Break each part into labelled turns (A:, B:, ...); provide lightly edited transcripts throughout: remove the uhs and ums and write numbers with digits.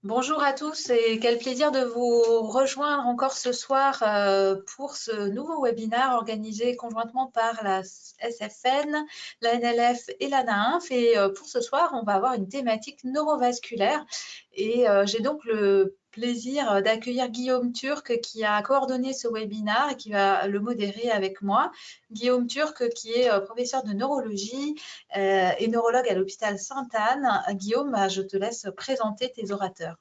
A: Bonjour à tous et quel plaisir de vous rejoindre encore ce soir pour ce nouveau webinaire organisé conjointement par la SFN, la NLF et la NAINF. Et pour ce soir, on va avoir une thématique neurovasculaire. Et j'ai donc le plaisir d'accueillir Guillaume Turc qui a coordonné ce webinaire et qui va le modérer avec moi. Guillaume Turc qui est professeur de neurologie et neurologue à l'hôpital Sainte-Anne. Guillaume, je te laisse présenter tes orateurs.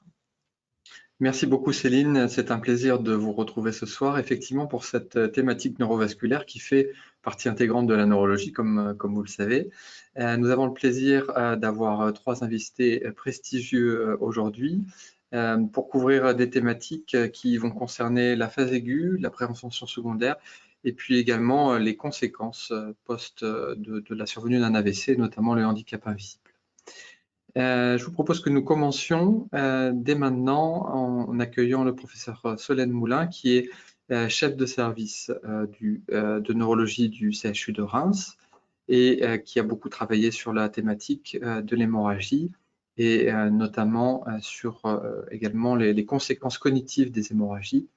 B: Merci beaucoup Céline, c'est un plaisir de vous retrouver ce soir, effectivement pour cette thématique neurovasculaire qui fait partie intégrante de la neurologie, comme vous le savez. Nous avons le plaisir d'avoir trois invités prestigieux aujourd'hui pour couvrir des thématiques qui vont concerner la phase aiguë, la prévention secondaire et puis également les conséquences post de la survenue d'un AVC, notamment le handicap invisible. Je vous propose que nous commencions dès maintenant en accueillant le professeur Solène Moulin, qui est chef de service de neurologie du CHU de Reims et qui a beaucoup travaillé sur la thématique de l'hémorragie et notamment sur également les conséquences cognitives des hémorragies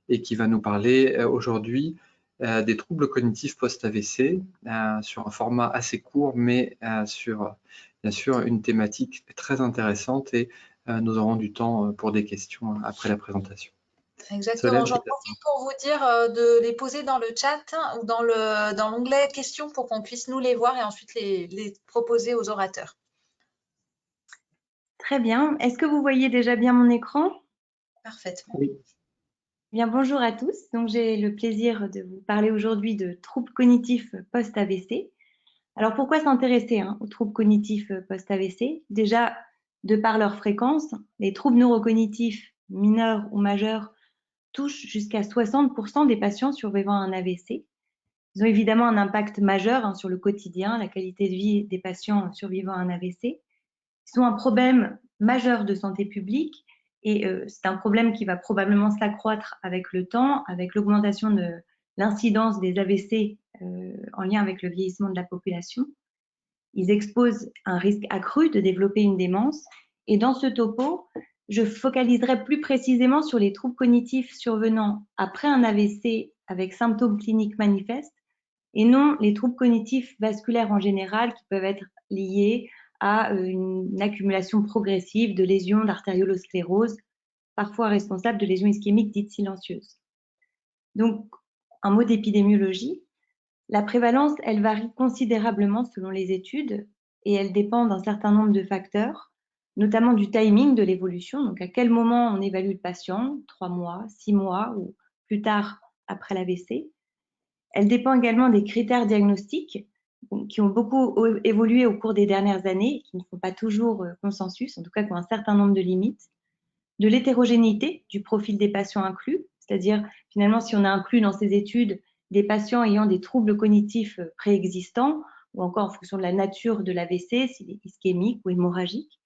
B: et qui va nous parler aujourd'hui des troubles cognitifs post-AVC sur un format assez court, mais sur bien sûr une thématique très intéressante et nous aurons du temps pour des questions après la présentation.
A: Exactement,
B: Solène,
A: j'en profite pour vous dire de les poser dans le chat ou dans l'onglet questions pour qu'on puisse nous les voir et ensuite les proposer aux orateurs.
C: Très bien. Est-ce que vous voyez déjà bien mon écran?
A: Parfaitement.
B: Oui.
C: Bien, bonjour à tous. Donc, j'ai le plaisir de vous parler aujourd'hui de troubles cognitifs post-AVC. Alors, pourquoi s'intéresser aux troubles cognitifs post-AVC? Déjà, de par leur fréquence, les troubles neurocognitifs mineurs ou majeurs touchent jusqu'à 60% des patients survivant à un AVC. Ils ont évidemment un impact majeur sur le quotidien, la qualité de vie des patients survivant à un AVC. Ils ont un problème majeur de santé publique et c'est un problème qui va probablement s'accroître avec le temps, avec l'augmentation de l'incidence des AVC en lien avec le vieillissement de la population. Ils exposent un risque accru de développer une démence. Et dans ce topo, je focaliserai plus précisément sur les troubles cognitifs survenant après un AVC avec symptômes cliniques manifestes et non les troubles cognitifs vasculaires en général qui peuvent être liés à une accumulation progressive de lésions d'artériolosclérose, parfois responsables de lésions ischémiques dites silencieuses. Donc, un mot d'épidémiologie. La prévalence, elle varie considérablement selon les études et elle dépend d'un certain nombre de facteurs, notamment du timing de l'évolution, donc à quel moment on évalue le patient, 3 mois, 6 mois ou plus tard après l'AVC. Elle dépend également des critères diagnostiques qui ont beaucoup évolué au cours des dernières années, qui ne font pas toujours consensus, en tout cas qui ont un certain nombre de limites, de l'hétérogénéité du profil des patients inclus, c'est-à-dire finalement si on a inclus dans ces études des patients ayant des troubles cognitifs préexistants, ou encore en fonction de la nature de l'AVC, s'il est ischémique ou hémorragique,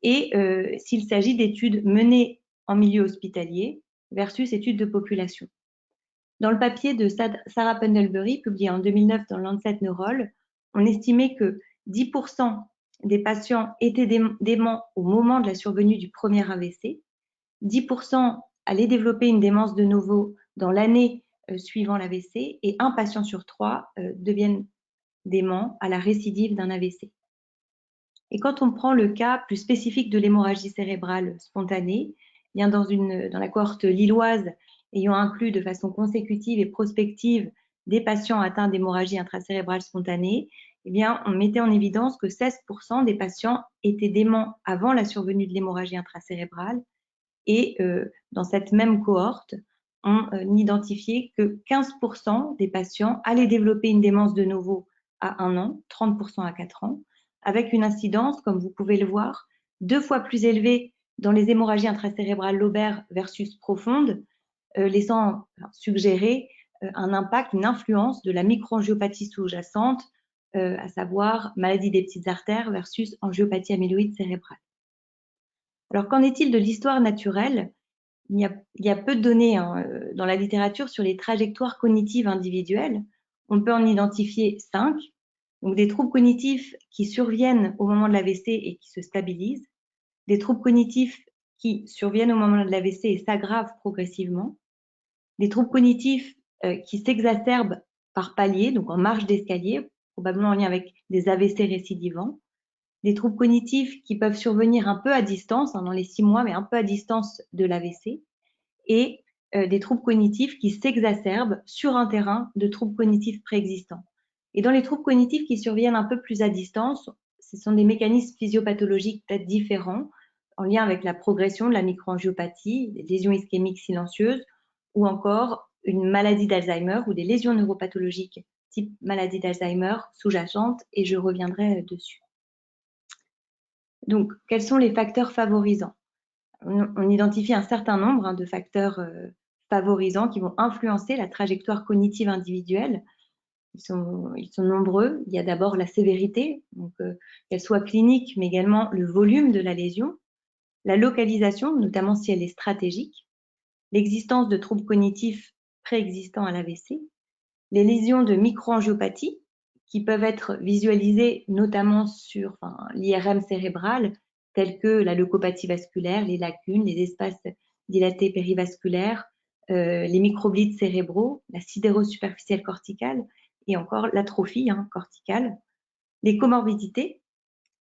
C: et s'il s'agit d'études menées en milieu hospitalier versus études de population. Dans le papier de Sarah Pendlebury, publié en 2009 dans Lancet Neurol, on estimait que 10% des patients étaient déments au moment de la survenue du premier AVC, 10% allaient développer une démence de novo dans l'année suivant l'AVC et un patient sur 3 deviennent déments à la récidive d'un AVC. Et quand on prend le cas plus spécifique de l'hémorragie cérébrale spontanée, bien dans la cohorte lilloise ayant inclus de façon consécutive et prospective des patients atteints d'hémorragie intracérébrale spontanée, eh bien, on mettait en évidence que 16% des patients étaient déments avant la survenue de l'hémorragie intracérébrale et dans cette même cohorte, on n'identifiait que 15% des patients allaient développer une démence de novo à 1 an, 30% à 4 ans, avec une incidence, comme vous pouvez le voir, 2 fois plus élevée dans les hémorragies intracérébrales lobaires versus profondes, laissant suggérer un impact, une influence de la microangiopathie sous-jacente, à savoir maladie des petites artères versus angiopathie amyloïde cérébrale. Alors, qu'en est-il de l'histoire naturelle? Il y a peu de données dans la littérature sur les trajectoires cognitives individuelles. On peut en identifier 5, donc des troubles cognitifs qui surviennent au moment de l'AVC et qui se stabilisent, des troubles cognitifs qui surviennent au moment de l'AVC et s'aggravent progressivement, des troubles cognitifs qui s'exacerbent par paliers, donc en marche d'escalier, probablement en lien avec des AVC récidivants, des troubles cognitifs qui peuvent survenir un peu à distance, dans les 6 mois, mais un peu à distance de l'AVC, et des troubles cognitifs qui s'exacerbent sur un terrain de troubles cognitifs préexistants. Et dans les troubles cognitifs qui surviennent un peu plus à distance, ce sont des mécanismes physiopathologiques peut-être différents, en lien avec la progression de la microangiopathie, des lésions ischémiques silencieuses, ou encore une maladie d'Alzheimer ou des lésions neuropathologiques type maladie d'Alzheimer sous-jacente, et je reviendrai dessus. Donc, quels sont les facteurs favorisants? On identifie un certain nombre de facteurs favorisants qui vont influencer la trajectoire cognitive individuelle. Ils sont nombreux. Il y a d'abord la sévérité, donc qu'elle soit clinique, mais également le volume de la lésion, la localisation, notamment si elle est stratégique, l'existence de troubles cognitifs préexistants à l'AVC, les lésions de microangiopathie qui peuvent être visualisées notamment sur l'IRM cérébral, telles que la leucopathie vasculaire, les lacunes, les espaces dilatés périvasculaires, les microblites cérébraux, la sidérose superficielle corticale et encore l'atrophie corticale, les comorbidités,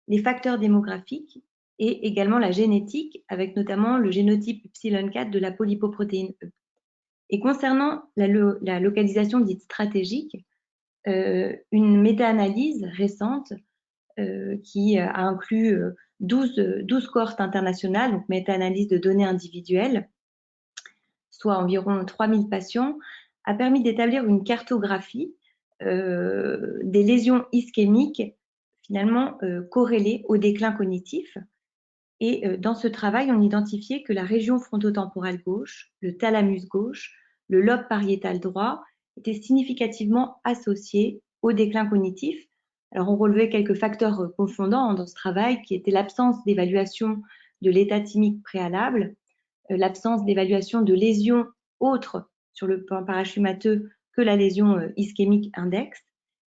C: les facteurs démographiques et également la génétique, avec notamment le génotype ε4 de la polypoprotéine E. Et concernant la localisation dite stratégique, une méta-analyse récente qui a inclus 12 cohortes internationales, donc méta-analyse de données individuelles, soit environ 3000 patients, a permis d'établir une cartographie des lésions ischémiques finalement corrélées au déclin cognitif. Et dans ce travail, on identifiait que la région frontotemporale gauche, le thalamus gauche, le lobe pariétal droit étaient significativement associés au déclin cognitif. Alors, on relevait quelques facteurs confondants dans ce travail, qui étaient l'absence d'évaluation de l'état thymique préalable, l'absence d'évaluation de lésions autres sur le plan parachumateux que la lésion ischémique index,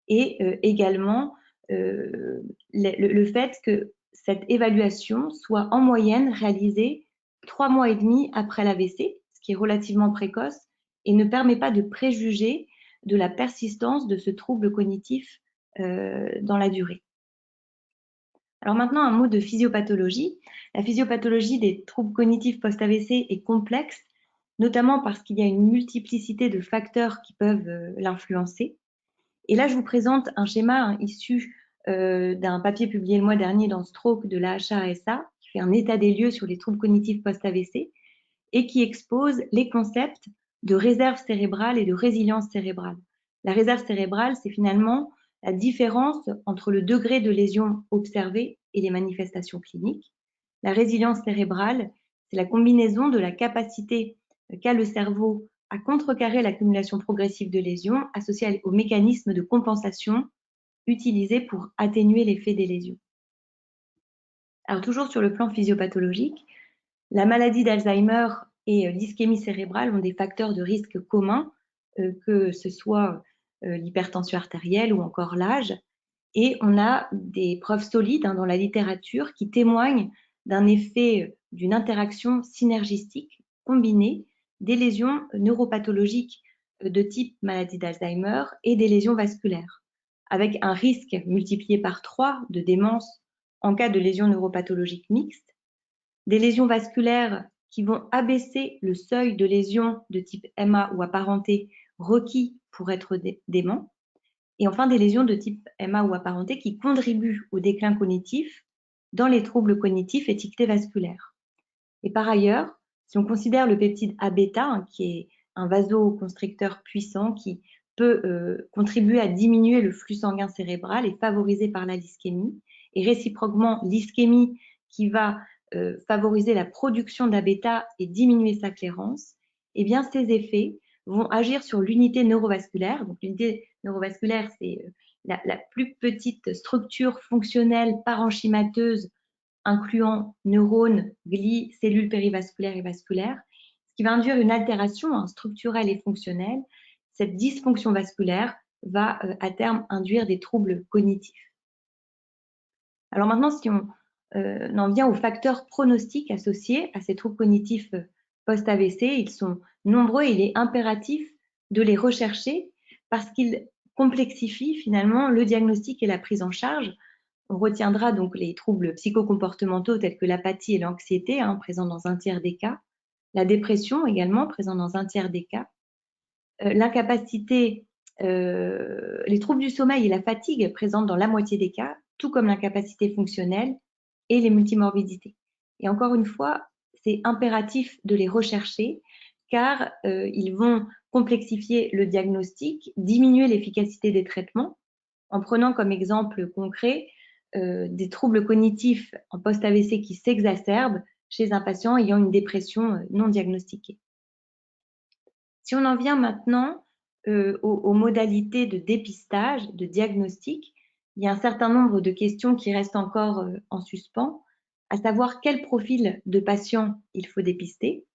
C: et également le fait que cette évaluation soit en moyenne réalisée 3 mois et demi après l'AVC, ce qui est relativement précoce et ne permet pas de préjuger de la persistance de ce trouble cognitif dans la durée. Alors maintenant, un mot de physiopathologie. La physiopathologie des troubles cognitifs post-AVC est complexe, notamment parce qu'il y a une multiplicité de facteurs qui peuvent l'influencer. Et là, je vous présente un schéma issu d'un papier publié le mois dernier dans Stroke de la HASA, qui fait un état des lieux sur les troubles cognitifs post-AVC et qui expose les concepts de réserve cérébrale et de résilience cérébrale. La réserve cérébrale, c'est finalement la différence entre le degré de lésion observé et les manifestations cliniques. La résilience cérébrale, c'est la combinaison de la capacité qu'a le cerveau à contrecarrer l'accumulation progressive de lésions associée aux mécanismes de compensation utilisés pour atténuer l'effet des lésions. Alors toujours sur le plan physiopathologique, la maladie d'Alzheimer et l'ischémie cérébrale ont des facteurs de risque communs, que ce soit l'hypertension artérielle ou encore l'âge. Et on a des preuves solides dans la littérature qui témoignent d'un effet, d'une interaction synergistique combinée des lésions neuropathologiques de type maladie d'Alzheimer et des lésions vasculaires, avec un risque multiplié par 3 de démence en cas de lésions neuropathologiques mixtes, des lésions vasculaires qui vont abaisser le seuil de lésions de type MA ou apparenté requis pour être dément, et enfin des lésions de type MA ou apparenté qui contribuent au déclin cognitif dans les troubles cognitifs étiquetés vasculaires. Et par ailleurs, si on considère le peptide A-bêta, qui est un vasoconstricteur puissant qui peut contribuer à diminuer le flux sanguin cérébral et favorisé par la l'ischémie, et réciproquement l'ischémie qui va favoriser la production d'A-bêta et diminuer sa clairance, eh bien ces effets vont agir sur l'unité neurovasculaire. Donc l'unité neurovasculaire, c'est la plus petite structure fonctionnelle parenchymateuse incluant neurones, glies, cellules périvasculaires et vasculaires, ce qui va induire une altération structurelle et fonctionnelle. Cette dysfonction vasculaire va à terme induire des troubles cognitifs. Alors maintenant, si on on en vient aux facteurs pronostiques associés à ces troubles cognitifs post-AVC. Ils sont nombreux et il est impératif de les rechercher parce qu'ils complexifient finalement le diagnostic et la prise en charge. On retiendra donc les troubles psychocomportementaux tels que l'apathie et l'anxiété, présents dans un tiers des cas, la dépression également, présent dans un tiers des cas, l'incapacité, les troubles du sommeil et la fatigue présents dans la moitié des cas, tout comme l'incapacité fonctionnelle et les multimorbidités. Et encore une fois, c'est impératif de les rechercher car ils vont complexifier le diagnostic, diminuer l'efficacité des traitements. En prenant comme exemple concret des troubles cognitifs en post-AVC qui s'exacerbent chez un patient ayant une dépression non diagnostiquée. Si on en vient maintenant aux modalités de dépistage, de diagnostic, il y a un certain nombre de questions qui restent encore en suspens, à savoir quel profil de patient il faut dépister,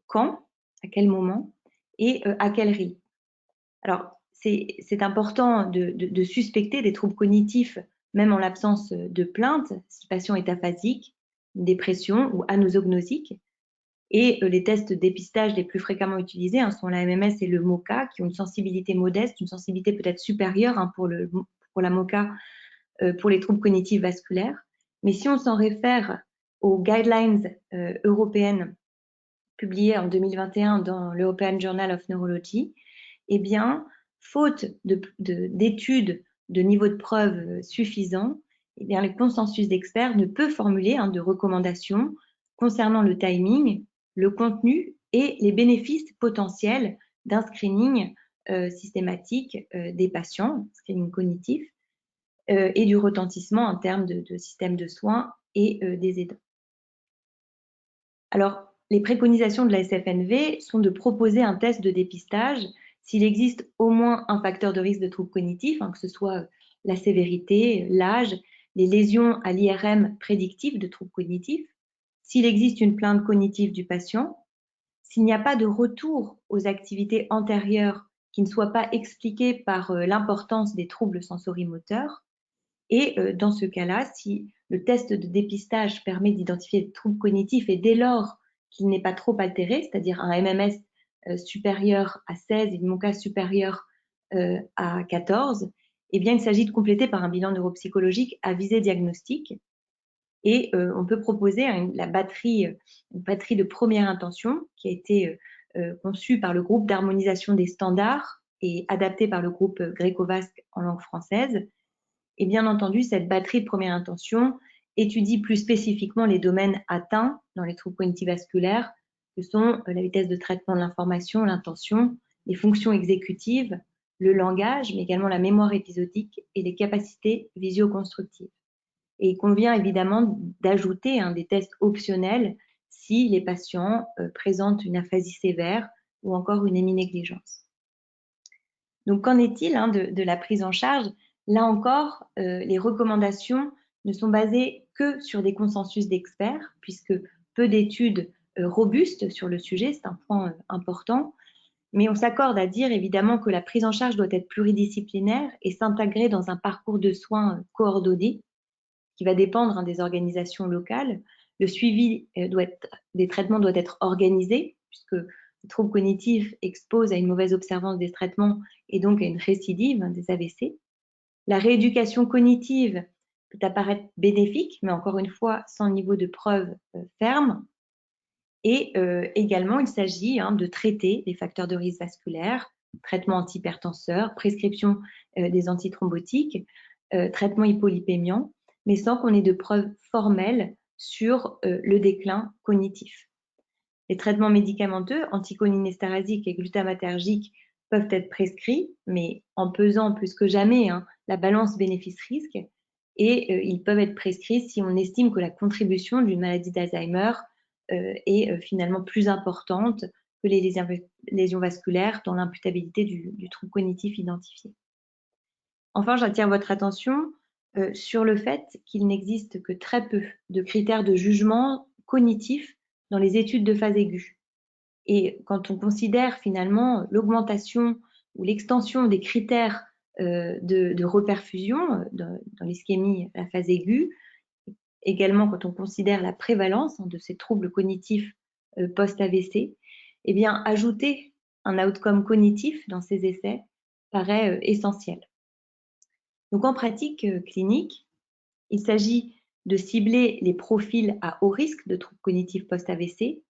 C: quand, à quel moment et à quel rythme. Alors, c'est important de suspecter des troubles cognitifs, même en l'absence de plainte, si le patient est aphasique, une dépression ou anosognosique. Et les tests de dépistage les plus fréquemment utilisés sont la MMS et le MoCA, qui ont une sensibilité modeste, une sensibilité peut-être supérieure pour la MoCA pour les troubles cognitifs vasculaires. Mais si on s'en réfère aux guidelines européennes publiées en 2021 dans l'European Journal of Neurology, eh bien, faute d'études de niveau de preuve suffisant, eh bien, le consensus d'experts ne peut formuler de recommandations concernant le timing, le contenu et les bénéfices potentiels d'un screening systématique des patients, screening cognitif, et du retentissement en termes de système de soins et des aidants. Alors, les préconisations de la SFNV sont de proposer un test de dépistage s'il existe au moins un facteur de risque de troubles cognitifs, que ce soit la sévérité, l'âge, les lésions à l'IRM prédictives de troubles cognitifs, s'il existe une plainte cognitive du patient, s'il n'y a pas de retour aux activités antérieures qui ne soient pas expliquées par l'importance des troubles sensorimoteurs, et dans ce cas-là, si le test de dépistage permet d'identifier des troubles cognitifs et dès lors qu'il n'est pas trop altéré, c'est-à-dire un MMS supérieur à 16 et une MoCA supérieure à 14, eh bien, il s'agit de compléter par un bilan neuropsychologique à visée diagnostique. Et on peut proposer une batterie de première intention qui a été conçue par le groupe d'harmonisation des standards et adaptée par le groupe gréco-basque en langue française. Et bien entendu, cette batterie de première intention étudie plus spécifiquement les domaines atteints dans les troubles cognitifs vasculaires, que sont la vitesse de traitement de l'information, l'intention, les fonctions exécutives, le langage, mais également la mémoire épisodique et les capacités visio-constructives. Et il convient évidemment d'ajouter des tests optionnels si les patients présentent une aphasie sévère ou encore une héminégligence. Donc, qu'en est-il de la prise en charge? Là encore, les recommandations ne sont basées que sur des consensus d'experts, puisque peu d'études robustes sur le sujet, c'est un point important. Mais on s'accorde à dire évidemment que la prise en charge doit être pluridisciplinaire et s'intégrer dans un parcours de soins coordonné qui va dépendre des organisations locales. Le suivi des traitements doit être organisé, puisque les troubles cognitifs exposent à une mauvaise observance des traitements et donc à une récidive des AVC. La rééducation cognitive peut apparaître bénéfique, mais encore une fois, sans niveau de preuve ferme. Et également, il s'agit de traiter les facteurs de risque vasculaire, traitement antihypertenseur, prescription des antithrombotiques, traitement hypolipémiant, mais sans qu'on ait de preuves formelles sur le déclin cognitif. Les traitements médicamenteux, anticholinésterasiques et glutamatergiques, peuvent être prescrits, mais en pesant plus que jamais la balance bénéfice-risque, et ils peuvent être prescrits si on estime que la contribution d'une maladie d'Alzheimer est finalement plus importante que les lésions vasculaires dans l'imputabilité du trouble cognitif identifié. Enfin, j'attire votre attention sur le fait qu'il n'existe que très peu de critères de jugement cognitif dans les études de phase aiguë. Et quand on considère finalement l'augmentation ou l'extension des critères de reperfusion dans l'ischémie à la phase aiguë, également quand on considère la prévalence de ces troubles cognitifs post-AVC, eh bien, ajouter un outcome cognitif dans ces essais paraît essentiel. Donc, en pratique clinique, il s'agit de cibler les profils à haut risque de troubles cognitifs post-AVC,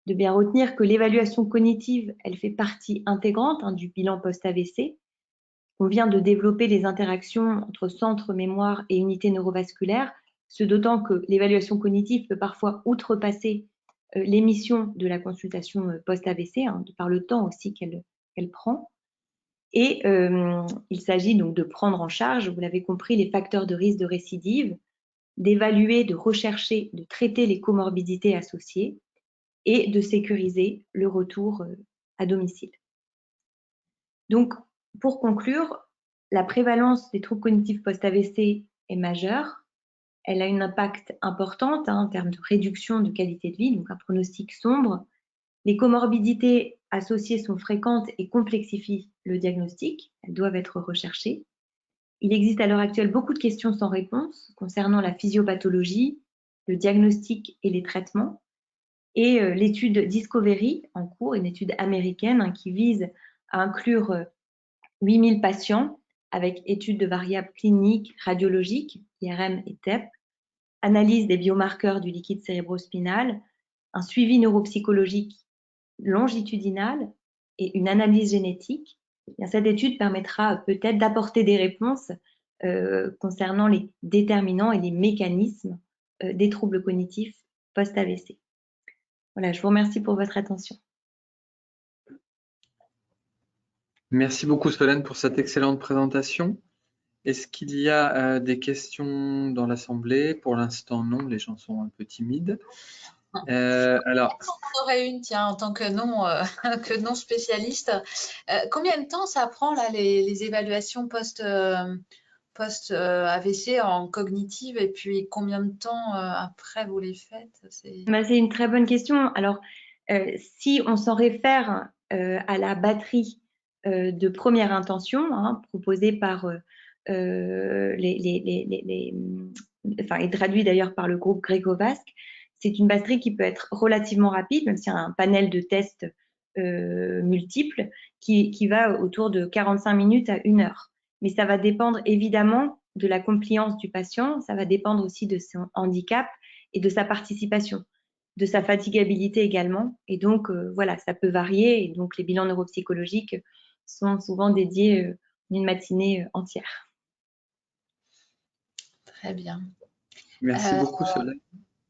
C: de bien retenir que l'évaluation cognitive, elle fait partie intégrante du bilan post-AVC. On vient de développer les interactions entre centre mémoire et unité neurovasculaire, ce d'autant que l'évaluation cognitive peut parfois outrepasser l'émission de la consultation post-AVC, par le temps aussi qu'elle prend. Et il s'agit donc de prendre en charge, vous l'avez compris, les facteurs de risque de récidive, d'évaluer, de rechercher, de traiter les comorbidités associées et de sécuriser le retour à domicile. Donc, pour conclure, la prévalence des troubles cognitifs post-AVC est majeure. Elle a un impact important en termes de réduction de qualité de vie, donc un pronostic sombre. Les comorbidités associées sont fréquentes et complexifient le diagnostic. Elles doivent être recherchées. Il existe à l'heure actuelle beaucoup de questions sans réponse concernant la physiopathologie, le diagnostic et les traitements. Et l'étude Discovery en cours, une étude américaine qui vise à inclure 8000 patients avec études de variables cliniques, radiologiques, IRM et TEP, analyse des biomarqueurs du liquide cérébrospinal, un suivi neuropsychologique longitudinal et une analyse génétique. Cette étude permettra peut-être d'apporter des réponses concernant les déterminants et les mécanismes des troubles cognitifs post-AVC. Voilà, je vous remercie pour votre attention.
B: Merci beaucoup Solène pour cette excellente présentation. Est-ce qu'il y a des questions dans l'Assemblée? Pour l'instant, non, les gens sont un peu timides. Alors,
A: on aurait une, tiens, en tant que non spécialiste. Combien de temps ça prend là, les évaluations post-AVC en cognitive, et puis combien de temps après vous les faites?
C: C'est une très bonne question. Alors, si on s'en réfère à la batterie de première intention proposée par et traduit d'ailleurs par le groupe Greco-Vasque, c'est une batterie qui peut être relativement rapide, même s'il y a un panel de tests multiples qui va autour de 45 minutes à 1 heure. Mais ça va dépendre évidemment de la compliance du patient, ça va dépendre aussi de son handicap et de sa participation, de sa fatigabilité également. Et donc, voilà, ça peut varier. Et donc, les bilans neuropsychologiques sont souvent dédiés une matinée entière.
A: Très bien.
B: Merci beaucoup, Solène.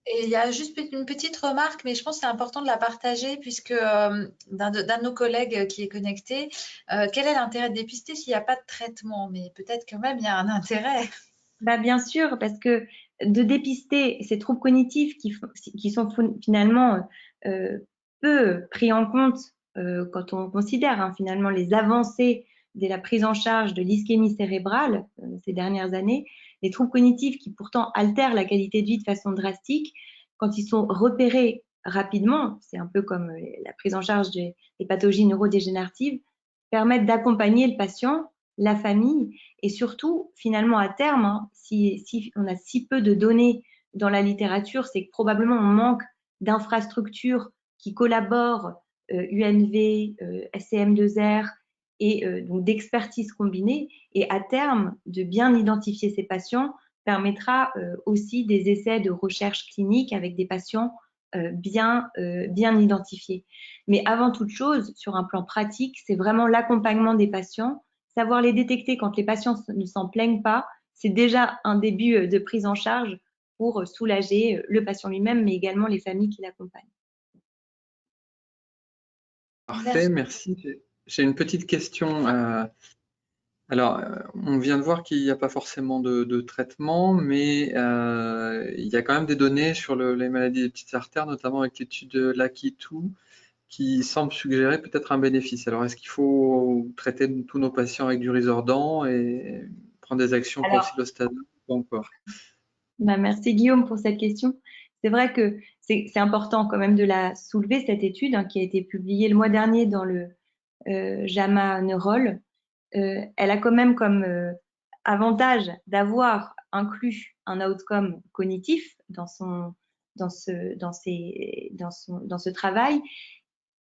A: Et il y a juste une petite remarque, mais je pense que c'est important de la partager, puisque d'un de nos collègues qui est connecté, quel est l'intérêt de dépister s'il n'y a pas de traitement? Mais peut-être quand même il y a un intérêt.
C: Bien sûr, parce que de dépister ces troubles cognitifs qui sont finalement peu pris en compte quand on considère finalement les avancées de la prise en charge de l'ischémie cérébrale ces dernières années, les troubles cognitifs qui pourtant altèrent la qualité de vie de façon drastique, quand ils sont repérés rapidement, c'est un peu comme la prise en charge des pathologies neurodégénératives, permettent d'accompagner le patient, la famille, et surtout, finalement, à terme, si on a si peu de données dans la littérature, c'est que probablement on manque d'infrastructures qui collaborent, UNV, SCM2R, et donc d'expertise combinée. Et à terme, de bien identifier ces patients permettra aussi des essais de recherche clinique avec des patients bien identifiés. Mais avant toute chose, sur un plan pratique, c'est vraiment l'accompagnement des patients. Savoir les détecter quand les patients ne s'en plaignent pas, c'est déjà un début de prise en charge pour soulager le patient lui-même, mais également les familles qui l'accompagnent.
B: Parfait, merci. J'ai une petite question. Alors, on vient de voir qu'il n'y a pas forcément de traitement, mais il y a quand même des données sur les maladies des petites artères, notamment avec l'étude de Lucky2, qui semble suggérer peut-être un bénéfice. Alors, est-ce qu'il faut traiter tous nos patients avec du Risordan et prendre des actions pour oscillostazole ou encore?
C: Merci Guillaume pour cette question. C'est vrai que c'est important quand même de la soulever, cette étude qui a été publiée le mois dernier dans le JAMA Neurol. Elle a quand même comme avantage d'avoir inclut un outcome cognitif dans ce travail.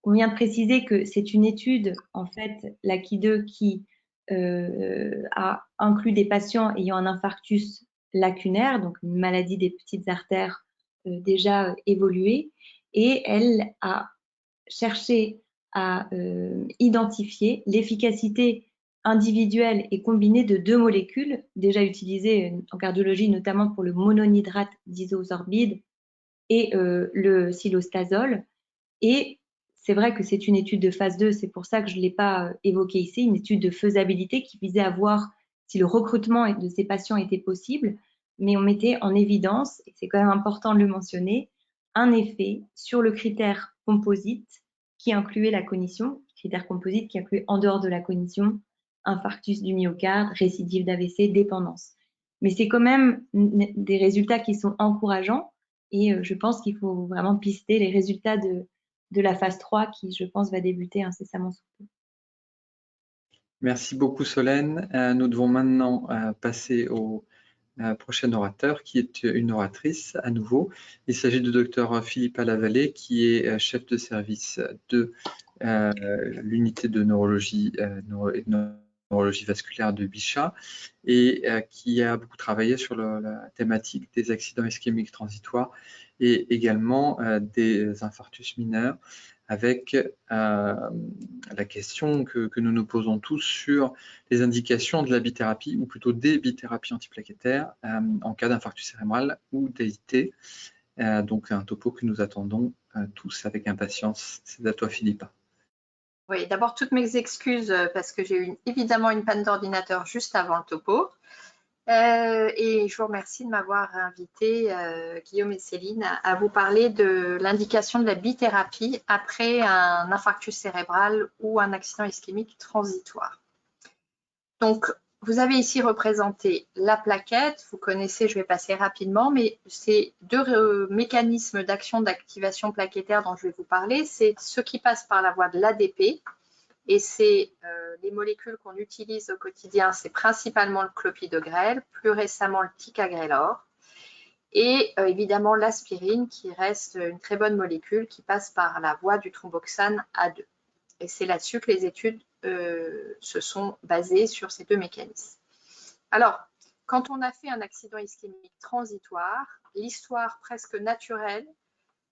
C: On vient de préciser que c'est une étude, en fait, l'AQI2, qui a inclus des patients ayant un infarctus lacunaire, donc une maladie des petites artères déjà évoluée, et elle a cherché à identifier l'efficacité individuelle et combinée de 2 molécules déjà utilisées en cardiologie, notamment pour le mononitrate d'isosorbide et le silostazole. Et c'est vrai que c'est une étude de phase 2, c'est pour ça que je ne l'ai pas évoqué ici, une étude de faisabilité qui visait à voir si le recrutement de ces patients était possible, mais on mettait en évidence, et c'est quand même important de le mentionner, un effet sur le critère composite qui incluait la cognition, critère composite qui incluait en dehors de la cognition, infarctus du myocarde, récidive d'AVC, dépendance. Mais c'est quand même des résultats qui sont encourageants et je pense qu'il faut vraiment pister les résultats de la phase 3 qui, je pense, va débuter incessamment sous peu.
B: Merci beaucoup Solène. Nous devons maintenant passer au prochain orateur qui est une oratrice à nouveau. Il s'agit du docteur Philippa Lavallée qui est chef de service de l'unité de neurologie vasculaire de Bichat et qui a beaucoup travaillé sur la thématique des accidents ischémiques transitoires et également des infarctus mineurs, avec la question que nous nous posons tous sur les indications de la bithérapie, ou plutôt des bithérapies antiplaquettaires en cas d'infarctus cérébral ou d'AIT. Donc un topo que nous attendons tous avec impatience. C'est à toi Philippa.
D: Oui, d'abord toutes mes excuses parce que j'ai eu évidemment une panne d'ordinateur juste avant le topo. Et je vous remercie de m'avoir invité, Guillaume et Céline, à vous parler de l'indication de la bithérapie après un infarctus cérébral ou un accident ischémique transitoire. Donc, vous avez ici représenté la plaquette. Vous connaissez, je vais passer rapidement, mais c'est 2 mécanismes d'action d'activation plaquettaire dont je vais vous parler. C'est ce qui passe par la voie de l'ADP, et c'est les molécules qu'on utilise au quotidien, c'est principalement le clopidogrel, plus récemment le ticagrelor, et évidemment l'aspirine qui reste une très bonne molécule qui passe par la voie du thromboxane A2. Et c'est là-dessus que les études se sont basées sur ces 2 mécanismes. Alors, quand on a fait un accident ischémique transitoire, l'histoire presque naturelle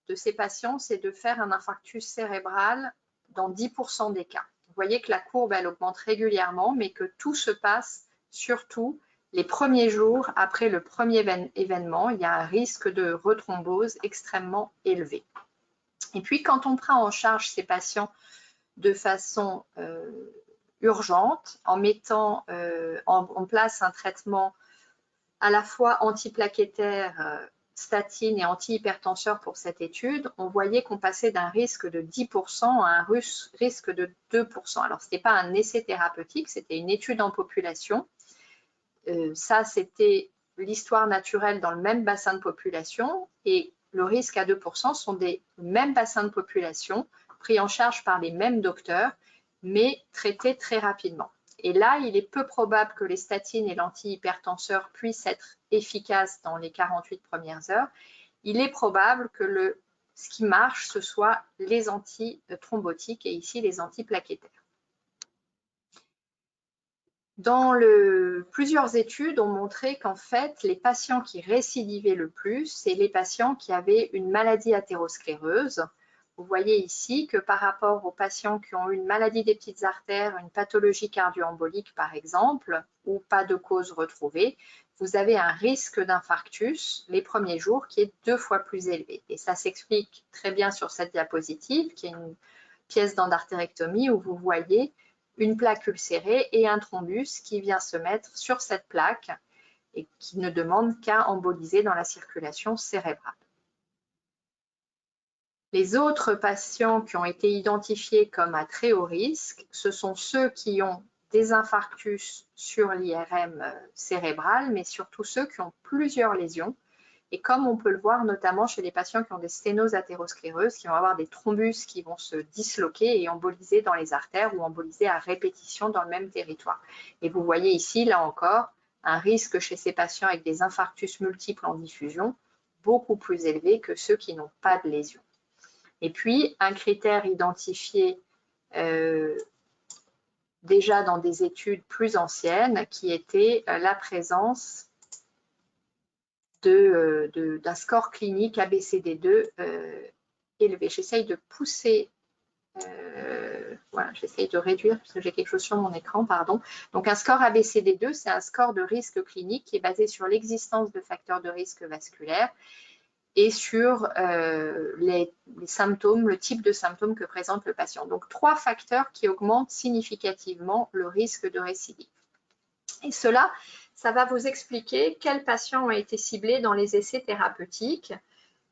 D: de ces patients, c'est de faire un infarctus cérébral dans 10% des cas. Vous voyez que la courbe, elle augmente régulièrement, mais que tout se passe surtout les premiers jours après le premier événement. Il y a un risque de rethrombose extrêmement élevé. Et puis, quand on prend en charge ces patients de façon urgente, en mettant en place un traitement à la fois antiplaquettaire, statine et antihypertenseur pour cette étude, on voyait qu'on passait d'un risque de 10% à un risque de 2%. Alors, ce n'était pas un essai thérapeutique, c'était une étude en population. Ça, c'était l'histoire naturelle dans le même bassin de population, et le risque à 2% sont des mêmes bassins de population pris en charge par les mêmes docteurs, mais traités très rapidement. Et là, il est peu probable que les statines et l'antihypertenseur puissent être efficaces dans les 48 premières heures. Il est probable que ce qui marche, ce soit les antithrombotiques et ici les antiplaquettaires. Plusieurs études ont montré qu'en fait, les patients qui récidivaient le plus, c'est les patients qui avaient une maladie athéroscléreuse. Vous voyez ici que par rapport aux patients qui ont une maladie des petites artères, une pathologie cardio-embolique par exemple, ou pas de cause retrouvée, vous avez un risque d'infarctus les premiers jours qui est 2 fois plus élevé. Et ça s'explique très bien sur cette diapositive, qui est une pièce d'endartérectomie où vous voyez une plaque ulcérée et un thrombus qui vient se mettre sur cette plaque et qui ne demande qu'à emboliser dans la circulation cérébrale. Les autres patients qui ont été identifiés comme à très haut risque, ce sont ceux qui ont des infarctus sur l'IRM cérébral, mais surtout ceux qui ont plusieurs lésions. Et comme on peut le voir notamment chez les patients qui ont des sténoses athéroscléreuses, qui vont avoir des thrombus qui vont se disloquer et emboliser dans les artères ou emboliser à répétition dans le même territoire. Et vous voyez ici, là encore, un risque chez ces patients avec des infarctus multiples en diffusion beaucoup plus élevé que ceux qui n'ont pas de lésion. Et puis, un critère identifié déjà dans des études plus anciennes qui était la présence d'un score clinique ABCD2 élevé. J'essaye de pousser, voilà, j'essaye de réduire parce que j'ai quelque chose sur mon écran, pardon. Donc un score ABCD2, c'est un score de risque clinique qui est basé sur l'existence de facteurs de risque vasculaire et sur les symptômes, le type de symptômes que présente le patient. Donc 3 facteurs qui augmentent significativement le risque de récidive. Et cela, ça va vous expliquer quels patients ont été ciblés dans les essais thérapeutiques,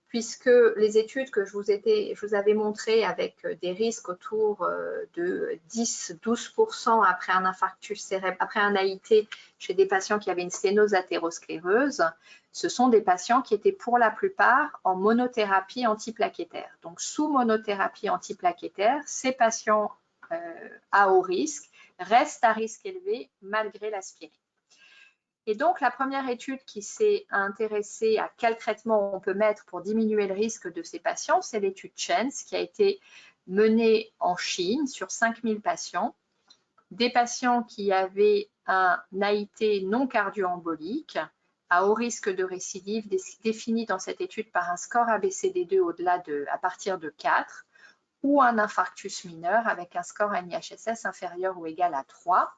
D: puisque les études que je vous avais montrées avec des risques autour de 10-12% après un infarctus cérébral, après un AIT chez des patients qui avaient une sténose athéroscléreuse, ce sont des patients qui étaient pour la plupart en monothérapie antiplaquettaire. Donc sous monothérapie antiplaquettaire, ces patients à haut risque restent à risque élevé malgré l'aspirine. Et donc, la première étude qui s'est intéressée à quel traitement on peut mettre pour diminuer le risque de ces patients, c'est l'étude CHANCE qui a été menée en Chine sur 5000 patients, des patients qui avaient un AIT non cardio-embolique à haut risque de récidive défini dans cette étude par un score ABCD2 à partir de 4 ou un infarctus mineur avec un score NIHSS inférieur ou égal à 3.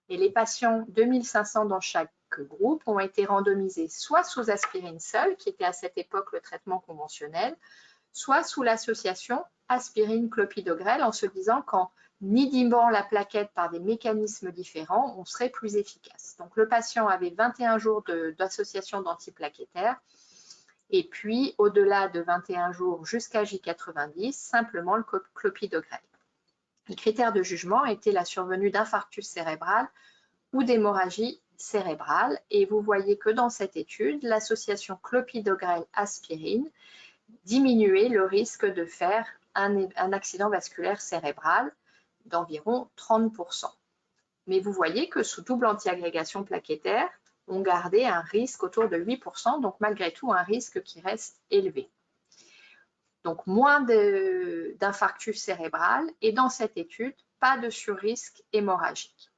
D: Et les patients, 2500 dans chaque groupe, ont été randomisés soit sous aspirine seule, qui était à cette époque le traitement conventionnel, soit sous l'association aspirine-clopidogrel, en se disant qu'en inhibant la plaquette par des mécanismes différents, on serait plus efficace. Donc le patient avait 21 jours d'association d'antiplaquettaires, et puis au-delà de 21 jours jusqu'à J90, simplement le clopidogrel. Les critères de jugement étaient la survenue d'infarctus cérébral ou d'hémorragie cérébrale. Et vous voyez que dans cette étude, l'association clopidogrel-aspirine diminuait le risque de faire un accident vasculaire cérébral d'environ 30%. Mais vous voyez que sous double antiagrégation plaquettaire, on gardait un risque autour de 8%, donc malgré tout un risque qui reste élevé. Donc moins d'infarctus cérébral et dans cette étude, pas de surrisque hémorragique.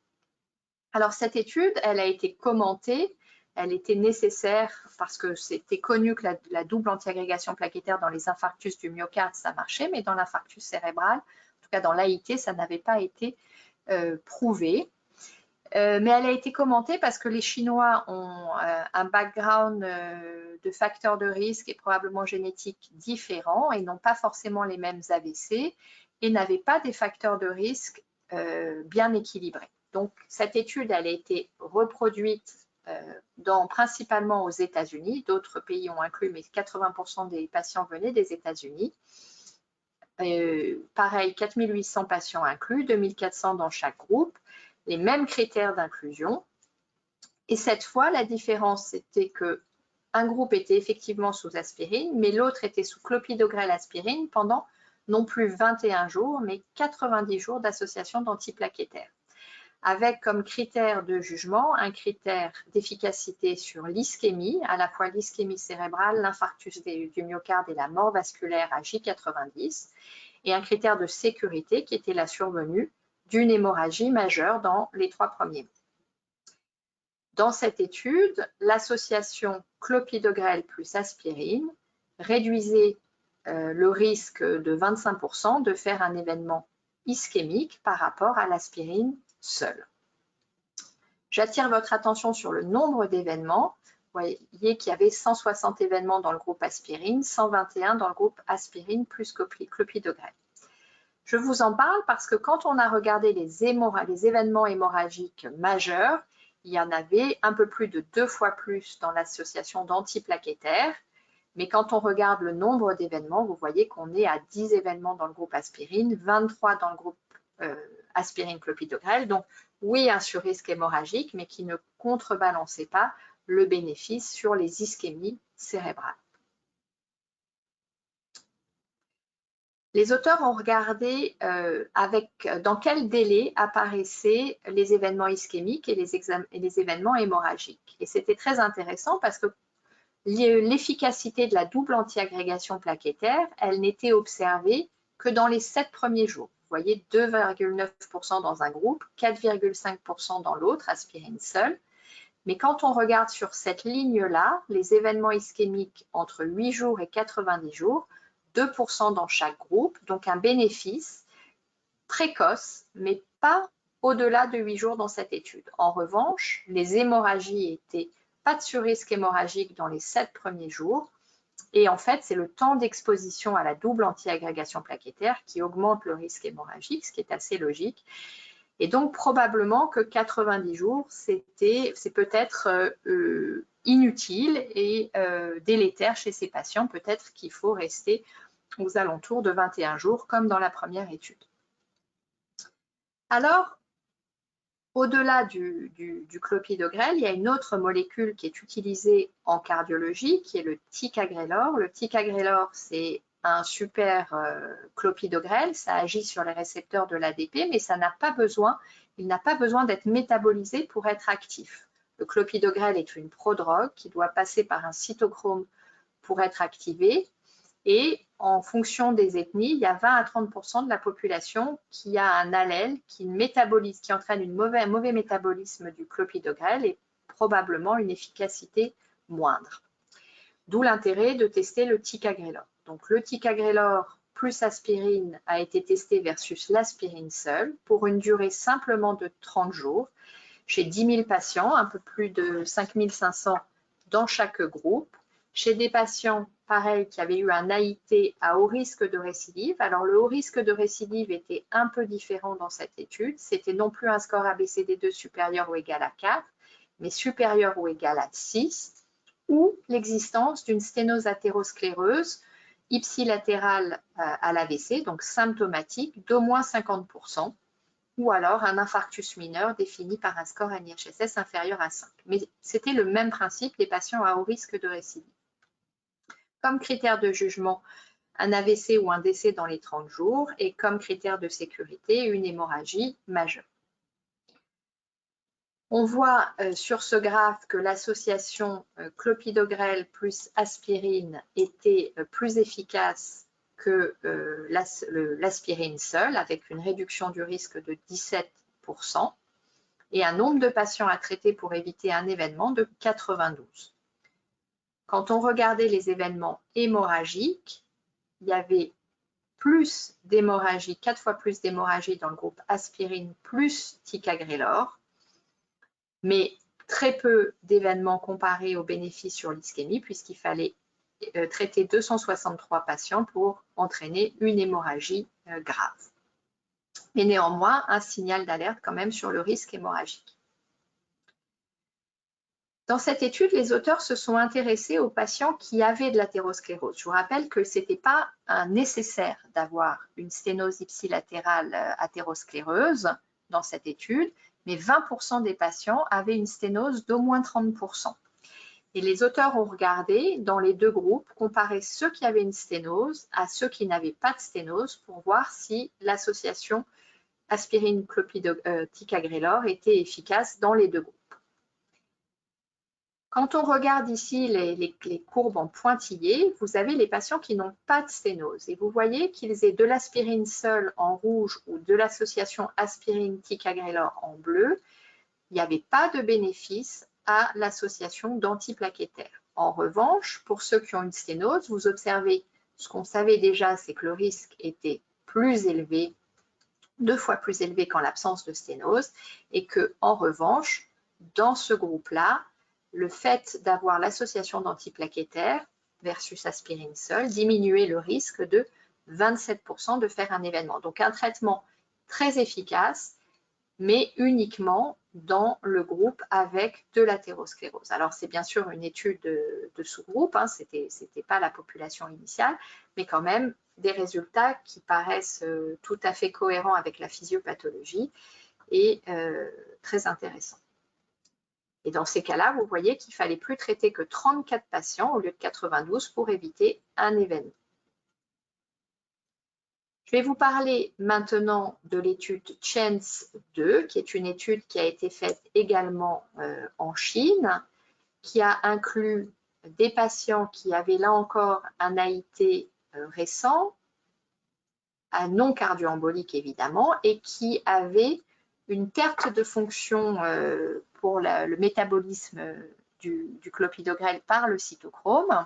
D: Alors cette étude, elle a été commentée, elle était nécessaire parce que c'était connu que la double antiagrégation plaquettaire dans les infarctus du myocarde, ça marchait, mais dans l'infarctus cérébral, en tout cas dans l'AIT, ça n'avait pas été prouvé. Mais elle a été commentée parce que les Chinois ont un background de facteurs de risque et probablement génétiques différents et n'ont pas forcément les mêmes AVC et n'avaient pas des facteurs de risque bien équilibrés. Donc, cette étude, elle a été reproduite principalement aux États-Unis. D'autres pays ont inclus, mais 80% des patients venaient des États-Unis. Pareil, 4800 patients inclus, 2400 dans chaque groupe. Les mêmes critères d'inclusion. Et cette fois, la différence, c'était qu'un groupe était effectivement sous aspirine, mais l'autre était sous clopidogrel aspirine pendant non plus 21 jours, mais 90 jours d'association d'antiplaquettaires. Avec comme critère de jugement un critère d'efficacité sur l'ischémie, à la fois l'ischémie cérébrale, l'infarctus du myocarde et la mort vasculaire à J90, et un critère de sécurité qui était la survenue d'une hémorragie majeure dans les 3 premiers mois. Dans cette étude, l'association clopidogrel plus aspirine réduisait le risque de 25% de faire un événement ischémique par rapport à l'aspirine seule. J'attire votre attention sur le nombre d'événements. Vous voyez qu'il y avait 160 événements dans le groupe aspirine, 121 dans le groupe aspirine plus clopidogrel. Je vous en parle parce que quand on a regardé les événements hémorragiques majeurs, il y en avait un peu plus de 2 fois plus dans l'association d'antiplaquettaires. Mais quand on regarde le nombre d'événements, vous voyez qu'on est à 10 événements dans le groupe aspirine, 23 dans le groupe aspirine clopidogrel. Donc oui, un surrisque hémorragique, mais qui ne contrebalançait pas le bénéfice sur les ischémies cérébrales. Les auteurs ont regardé dans quel délai apparaissaient les événements ischémiques et les événements hémorragiques. Et c'était très intéressant parce que l'efficacité de la double antiagrégation plaquettaire, elle n'était observée que dans les 7 premiers jours. Vous voyez, 2,9% dans un groupe, 4,5% dans l'autre, aspirine seule. Mais quand on regarde sur cette ligne-là, les événements ischémiques entre 8 jours et 90 jours, 2% dans chaque groupe, donc un bénéfice précoce, mais pas au-delà de 8 jours dans cette étude. En revanche, les hémorragies étaient pas de surrisque hémorragique dans les 7 premiers jours. Et en fait, c'est le temps d'exposition à la double antiagrégation plaquettaire qui augmente le risque hémorragique, ce qui est assez logique. Et donc, probablement que 90 jours, c'est peut-être inutile et délétère chez ces patients. Peut-être qu'il faut rester aux alentours de 21 jours, comme dans la première étude. Alors, au-delà du clopidogrel, il y a une autre molécule qui est utilisée en cardiologie, qui est le ticagrelor. Le ticagrelor, c'est un super clopidogrel, ça agit sur les récepteurs de l'ADP, mais il n'a pas besoin d'être métabolisé pour être actif. Le clopidogrel est une prodrogue qui doit passer par un cytochrome pour être activé. Et en fonction des ethnies, il y a 20 à 30% de la population qui a un allèle qui entraîne un mauvais métabolisme du clopidogrel et probablement une efficacité moindre. D'où l'intérêt de tester le ticagrelor. Donc le ticagrelor plus aspirine a été testé versus l'aspirine seule pour une durée simplement de 30 jours chez 10 000 patients, un peu plus de 5 500 dans chaque groupe. Chez des patients, pareil, qui avaient eu un AIT à haut risque de récidive. Alors, le haut risque de récidive était un peu différent dans cette étude. C'était non plus un score ABCD2 supérieur ou égal à 4, mais supérieur ou égal à 6, ou l'existence d'une sténose athéroscléreuse ipsilatérale à l'AVC, donc symptomatique, d'au moins 50%, ou alors un infarctus mineur défini par un score NIHSS inférieur à 5. Mais c'était le même principe des patients à haut risque de récidive. Comme critère de jugement, un AVC ou un décès dans les 30 jours et comme critère de sécurité, une hémorragie majeure. On voit sur ce graphe que l'association clopidogrel plus aspirine était plus efficace que l'aspirine seule, avec une réduction du risque de 17% et un nombre de patients à traiter pour éviter un événement de 92. Quand on regardait les événements hémorragiques, il y avait plus d'hémorragie, 4 fois plus d'hémorragie dans le groupe aspirine plus ticagrelor, mais très peu d'événements comparés aux bénéfices sur l'ischémie, puisqu'il fallait traiter 263 patients pour entraîner une hémorragie grave. Mais néanmoins, un signal d'alerte quand même sur le risque hémorragique. Dans cette étude, les auteurs se sont intéressés aux patients qui avaient de l'athérosclérose. Je vous rappelle que ce n'était pas nécessaire d'avoir une sténose ipsilatérale athéroscléreuse dans cette étude, mais 20% des patients avaient une sténose d'au moins 30%. Et les auteurs ont regardé dans les deux groupes, comparé ceux qui avaient une sténose à ceux qui n'avaient pas de sténose pour voir si l'association aspirine-ticagrelor était efficace dans les deux groupes. Quand on regarde ici les courbes en pointillés, vous avez les patients qui n'ont pas de sténose. Et vous voyez qu'ils aient de l'aspirine seule en rouge ou de l'association aspirine-ticagrelor en bleu. Il n'y avait pas de bénéfice à l'association d'antiplaquettaires. En revanche, pour ceux qui ont une sténose, vous observez ce qu'on savait déjà, c'est que le risque était plus élevé, 2 fois plus élevé qu'en l'absence de sténose, et que, en revanche, dans ce groupe-là, le fait d'avoir l'association d'antiplaquettaires versus aspirine seule diminuait le risque de 27% de faire un événement. Donc un traitement très efficace, mais uniquement dans le groupe avec de l'athérosclérose. Alors c'est bien sûr une étude de sous-groupe, hein, c'était pas la population initiale, mais quand même des résultats qui paraissent tout à fait cohérents avec la physiopathologie et très intéressants. Et dans ces cas-là, vous voyez qu'il fallait plus traiter que 34 patients au lieu de 92 pour éviter un événement. Je vais vous parler maintenant de l'étude CHANCE-2, qui est une étude qui a été faite également en Chine, qui a inclus des patients qui avaient là encore un AIT récent, un non cardio-embolique évidemment, et qui avaient une perte de fonction pour le métabolisme du clopidogrel par le cytochrome.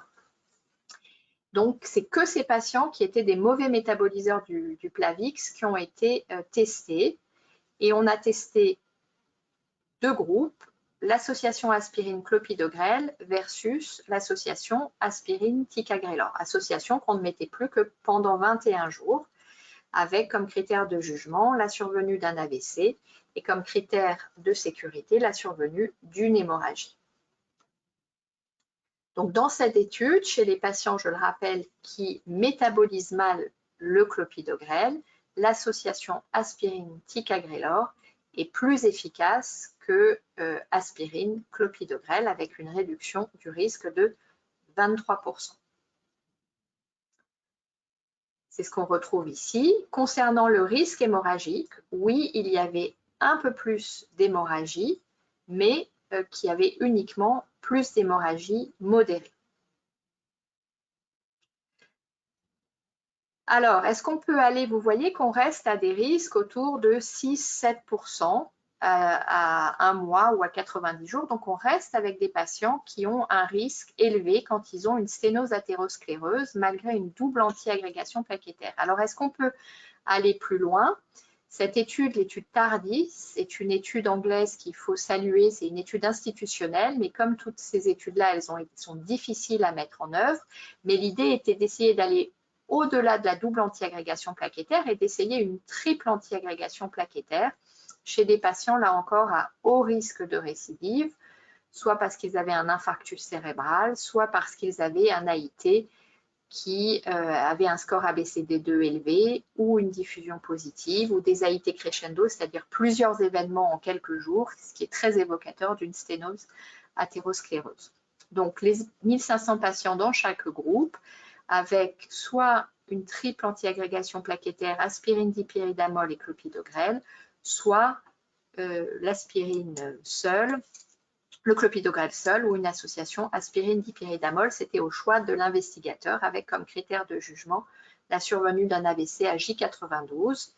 D: Donc, c'est que ces patients qui étaient des mauvais métaboliseurs du Plavix qui ont été testés. Et on a testé 2 groupes, l'association aspirine-clopidogrel versus l'association aspirine-ticagrelor, association qu'on ne mettait plus que pendant 21 jours, avec comme critère de jugement la survenue d'un AVC et comme critère de sécurité la survenue d'une hémorragie. Donc, dans cette étude, chez les patients, je le rappelle, qui métabolisent mal le clopidogrel, l'association aspirine-ticagrelor est plus efficace que aspirine-clopidogrel avec une réduction du risque de 23%. C'est ce qu'on retrouve ici. Concernant le risque hémorragique, oui, il y avait un peu plus d'hémorragie, mais qui avait uniquement plus d'hémorragie modérée. Alors, est-ce qu'on peut aller, vous voyez qu'on reste à des risques autour de 6-7% à 1 mois ou à 90 jours. Donc, on reste avec des patients qui ont un risque élevé quand ils ont une sténose athéroscléreuse malgré une double antiagrégation plaquettaire. Alors, est-ce qu'on peut aller plus loin? Cette étude, l'étude TARDIS, est une étude anglaise qu'il faut saluer. C'est une étude institutionnelle, mais comme toutes ces études-là, elles sont difficiles à mettre en œuvre. Mais l'idée était d'essayer d'aller au-delà de la double antiagrégation plaquettaire et d'essayer une triple antiagrégation plaquettaire chez des patients, là encore, à haut risque de récidive, soit parce qu'ils avaient un infarctus cérébral, soit parce qu'ils avaient un AIT qui avait un score ABCD2 élevé ou une diffusion positive ou des AIT crescendo, c'est-à-dire plusieurs événements en quelques jours, ce qui est très évocateur d'une sténose athéroscléreuse. Donc, les 1500 patients dans chaque groupe avec soit une triple antiagrégation plaquettaire, aspirine, dipyridamol et clopidogrel, soit l'aspirine seule, le clopidogrel seul ou une association aspirine-dipyridamol. C'était au choix de l'investigateur avec comme critère de jugement la survenue d'un AVC à J92.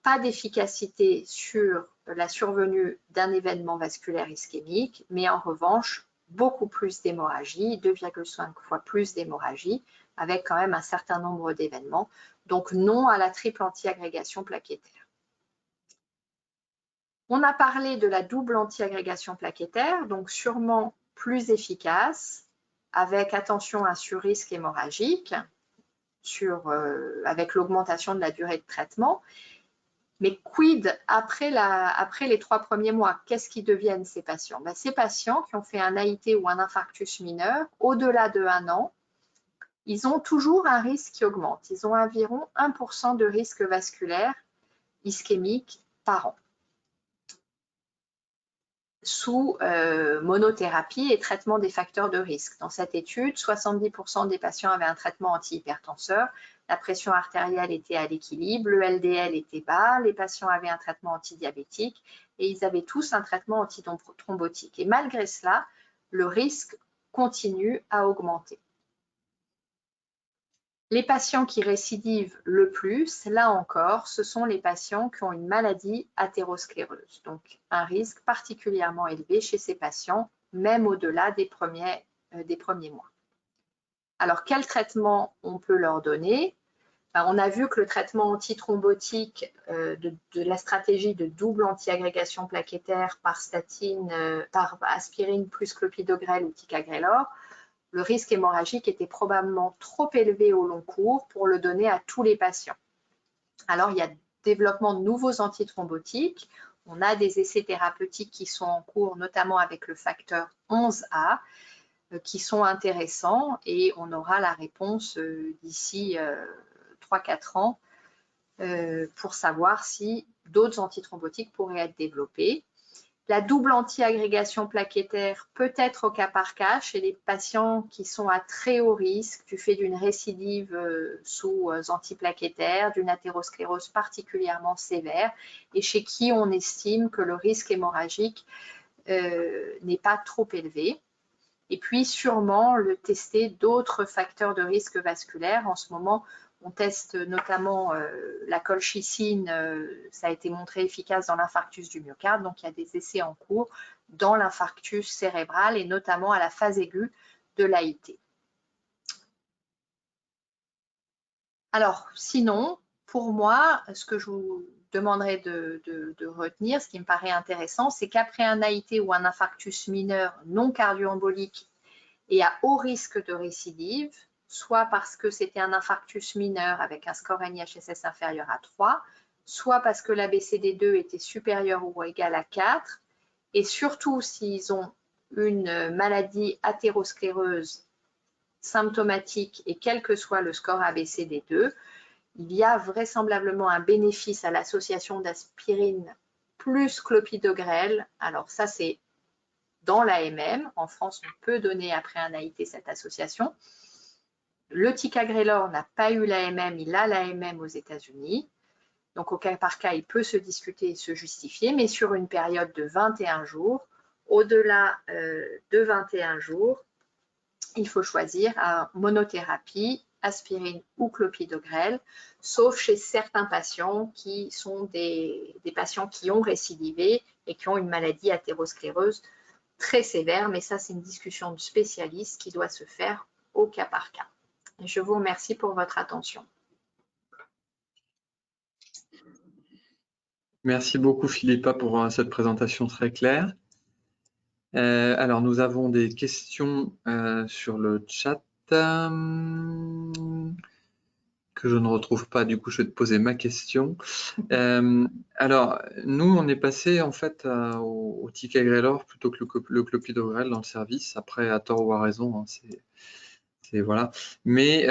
D: Pas d'efficacité sur la survenue d'un événement vasculaire ischémique, mais en revanche, beaucoup plus d'hémorragie, 2,5 fois plus d'hémorragie, avec quand même un certain nombre d'événements. Donc non à la triple antiagrégation plaquettaire. On a parlé de la double antiagrégation plaquettaire, donc sûrement plus efficace, avec attention à un surrisque hémorragique, avec l'augmentation de la durée de traitement. Mais quid après les 3 premiers mois? Qu'est-ce qu'ils deviennent ces patients? Ces patients qui ont fait un AIT ou un infarctus mineur, au-delà de 1 an, ils ont toujours un risque qui augmente. Ils ont environ 1% de risque vasculaire ischémique par an, sous monothérapie et traitement des facteurs de risque. Dans cette étude, 70% des patients avaient un traitement antihypertenseur, la pression artérielle était à l'équilibre, le LDL était bas, les patients avaient un traitement antidiabétique et ils avaient tous un traitement antithrombotique. Et malgré cela, le risque continue à augmenter. Les patients qui récidivent le plus, là encore, ce sont les patients qui ont une maladie athéroscléreuse. Donc, un risque particulièrement élevé chez ces patients, même au-delà des premiers mois. Alors, quel traitement on peut leur donner? On a vu que le traitement antithrombotique de la stratégie de double antiagrégation plaquettaire par statine, par aspirine plus clopidogrel ou ticagrelor, le risque hémorragique était probablement trop élevé au long cours pour le donner à tous les patients. Alors, il y a développement de nouveaux antithrombotiques. On a des essais thérapeutiques qui sont en cours, notamment avec le facteur 11A, qui sont intéressants et on aura la réponse d'ici 3-4 ans pour savoir si d'autres antithrombotiques pourraient être développés. La double anti-agrégation plaquettaire peut être au cas par cas chez les patients qui sont à très haut risque du fait d'une récidive sous antiplaquettaire, d'une athérosclérose particulièrement sévère et chez qui on estime que le risque hémorragique n'est pas trop élevé. Et puis sûrement le tester d'autres facteurs de risque vasculaire. En ce moment, on teste notamment la colchicine, ça a été montré efficace dans l'infarctus du myocarde, donc il y a des essais en cours dans l'infarctus cérébral et notamment à la phase aiguë de l'AIT. Alors sinon, pour moi, ce que je vous demanderais de retenir, ce qui me paraît intéressant, c'est qu'après un AIT ou un infarctus mineur non cardio-embolique et à haut risque de récidive, soit parce que c'était un infarctus mineur avec un score NIHSS inférieur à 3, soit parce que l'ABCD2 était supérieur ou égal à 4, et surtout s'ils ont une maladie athéroscléreuse symptomatique et quel que soit le score ABCD2, il y a vraisemblablement un bénéfice à l'association d'aspirine plus clopidogrel. Alors ça, c'est dans l'AMM. En France, on peut donner après un AIT cette association. Le ticagrelor n'a pas eu l'AMM, il a l'AMM aux États-Unis. Donc, au cas par cas, il peut se discuter et se justifier, mais sur une période de 21 jours. Au-delà de 21 jours, il faut choisir un monothérapie, aspirine ou clopidogrel, sauf chez certains patients qui sont des patients qui ont récidivé et qui ont une maladie athéroscléreuse très sévère, mais ça, c'est une discussion de spécialistes qui doit se faire au cas par cas. Je vous remercie pour votre attention.
B: Merci beaucoup, Philippa, pour cette présentation très claire. Alors, nous avons des questions sur le chat que je ne retrouve pas. Du coup, je vais te poser ma question. Alors, nous, on est passé en fait au ticagrelor plutôt que le clopidogrel dans le service. Après, à tort ou à raison, hein, voilà. Mais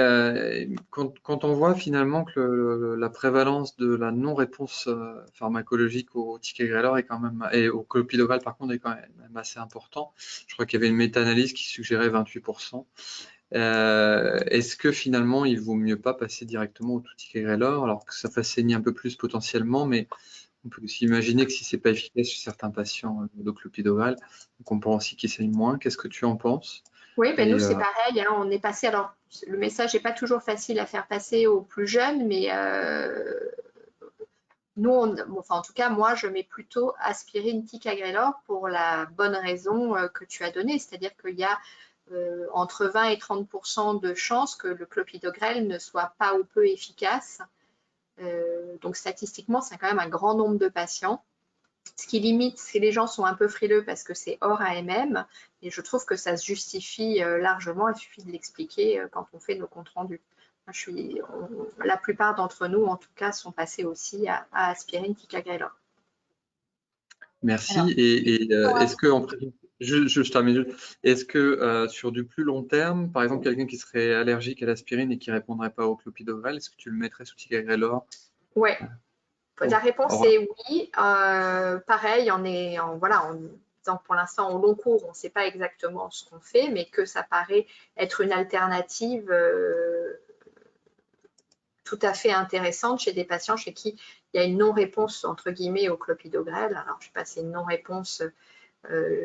B: quand on voit finalement que la prévalence de la non-réponse pharmacologique au ticagrelor est quand même, et au clopidogrel par contre est quand même assez important. Je crois qu'il y avait une méta-analyse qui suggérait 28%. Est-ce que finalement il vaut mieux pas passer directement au ticagrelor alors que ça fasse saigner un peu plus potentiellement, mais on peut aussi imaginer que si c'est pas efficace chez certains patients de clopidogrel, on comprend aussi qu'ils saignent moins. Qu'est-ce que tu en penses?
D: Oui, ben nous c'est pareil, hein, on est passé, alors le message n'est pas toujours facile à faire passer aux plus jeunes, mais nous, enfin en tout cas moi je mets plutôt aspirine ticagrelor pour la bonne raison que tu as donnée, c'est-à-dire qu'il y a entre 20 et 30% de chances que le clopidogrel ne soit pas ou peu efficace. Donc statistiquement, c'est quand même un grand nombre de patients. Ce qui limite, si les gens sont un peu frileux parce que c'est hors AMM, et je trouve que ça se justifie largement, il suffit de l'expliquer quand on fait nos comptes rendus. La plupart d'entre nous, en tout cas, sont passés aussi à aspirine ticagrelor.
B: Merci. Alors, est-ce que, je termine, est-ce que sur du plus long terme, par exemple, quelqu'un qui serait allergique à l'aspirine et qui ne répondrait pas au clopidogrel, est-ce que tu le mettrais sous ticagrelor?
D: Oui. La réponse est oui. Pareil, donc pour l'instant, au long cours, on ne sait pas exactement ce qu'on fait, mais que ça paraît être une alternative tout à fait intéressante chez des patients chez qui il y a une non-réponse, entre guillemets, au clopidogrel. Alors, je ne sais pas si c'est une non-réponse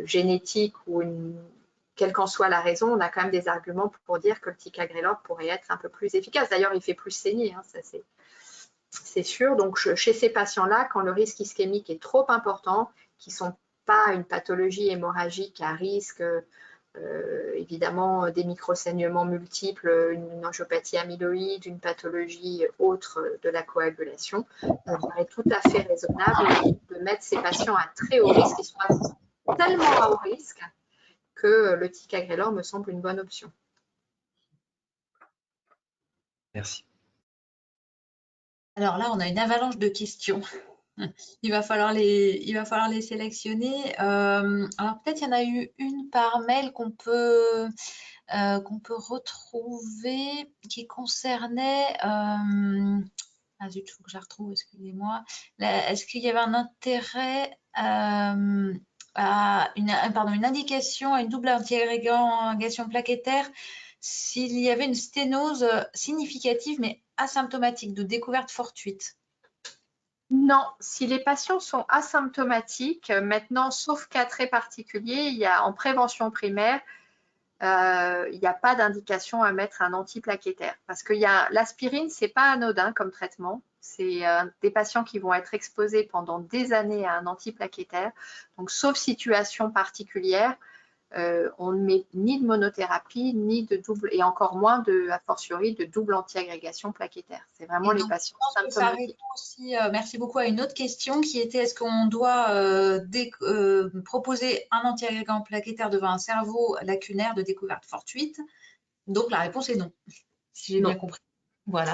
D: génétique ou quelle qu'en soit la raison, on a quand même des arguments pour dire que le ticagrelor pourrait être un peu plus efficace. D'ailleurs, il fait plus saigner, hein, ça c'est sûr. Donc, chez ces patients-là, quand le risque ischémique est trop important, qui ne sont pas une pathologie hémorragique à risque, évidemment des microsaignements multiples, une angiopathie amyloïde, une pathologie autre de la coagulation, il paraît tout à fait raisonnable de mettre ces patients à très haut risque, qui sont tellement à haut risque que le ticagrelor me semble une bonne option.
B: Merci.
A: Alors là, on a une avalanche de questions. Il va falloir les sélectionner. Alors peut-être il y en a eu une par mail qu'on peut retrouver qui concernait. Ah zut, il faut que je la retrouve, excusez-moi. Est-ce qu'il y avait un intérêt une indication à une double anti-agrégation plaquettaire s'il y avait une sténose significative mais asymptomatique de découverte fortuite.
D: Non, si les patients sont asymptomatiques, maintenant, sauf cas très particulier, il y a en prévention primaire, il n'y a pas d'indication à mettre un antiplaquettaire parce que l'aspirine, c'est pas anodin comme traitement. C'est des patients qui vont être exposés pendant des années à un antiplaquettaire. Donc, sauf situation particulière, on ne met ni de monothérapie, ni de double, et encore moins a fortiori de double anti-agrégation plaquettaire. C'est vraiment les patients symptomatiques.
A: Ça répond aussi, merci beaucoup, à une autre question qui était est-ce qu'on doit proposer un anti-agrégant plaquettaire devant un cerveau lacunaire de découverte fortuite? Donc la réponse est non, si j'ai bien compris. Voilà.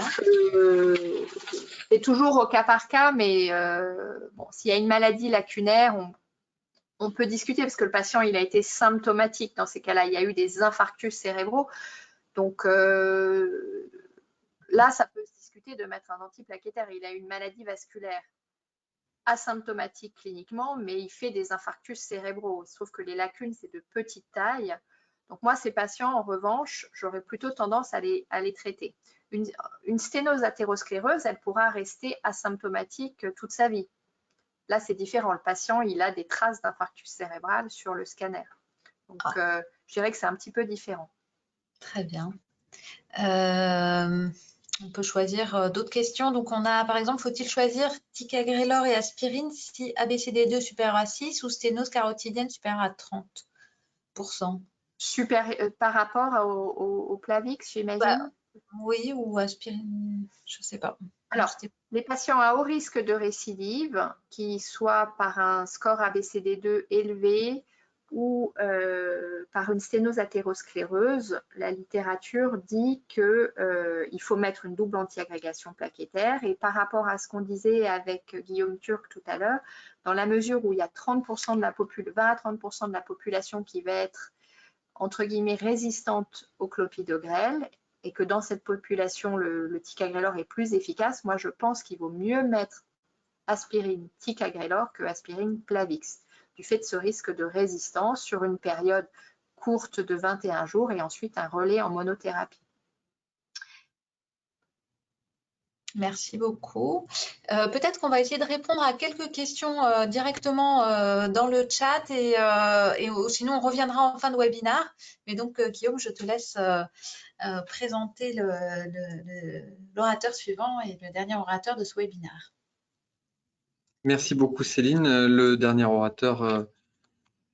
D: C'est toujours au cas par cas, mais bon, s'il y a une maladie lacunaire, on peut discuter parce que le patient il a été symptomatique. Dans ces cas-là, il y a eu des infarctus cérébraux. Donc là, ça peut se discuter de mettre un antiplaquettaire. Il a une maladie vasculaire asymptomatique cliniquement, mais il fait des infarctus cérébraux. Il se trouve que les lacunes, c'est de petite taille. Donc moi, ces patients, en revanche, j'aurais plutôt tendance à les traiter. Une sténose athéroscléreuse, elle pourra rester asymptomatique toute sa vie. Là, c'est différent. Le patient, il a des traces d'infarctus cérébral sur le scanner. Donc, je dirais que c'est un petit peu différent.
A: Très bien. On peut choisir d'autres questions. Donc, on a, par exemple, faut-il choisir ticagrelor et aspirine si ABCD2 supérieur à 6 ou sténose carotidienne supérieure à 30%?
D: Par rapport au Plavix, j'imagine?
A: Oui, ou aspirine, je ne sais pas.
D: Alors, les patients à haut risque de récidive, qui soient par un score ABCD2 élevé ou par une sténose athéroscléreuse, la littérature dit qu'il faut mettre une double anti-agrégation plaquettaire. Et par rapport à ce qu'on disait avec Guillaume Turc tout à l'heure, dans la mesure où il y a 30% de la 20 à 30% de la population qui va être entre guillemets résistante au clopidogrel, et que dans cette population, le ticagrelor est plus efficace, moi je pense qu'il vaut mieux mettre aspirine ticagrelor que aspirine Plavix, du fait de ce risque de résistance sur une période courte de 21 jours et ensuite un relais en monothérapie.
A: Merci beaucoup. Peut-être qu'on va essayer de répondre à quelques questions directement dans le chat et sinon on reviendra en fin de webinaire. Mais donc Guillaume, je te laisse présenter l'orateur suivant et le dernier orateur de ce webinaire.
B: Merci beaucoup Céline. Le dernier orateur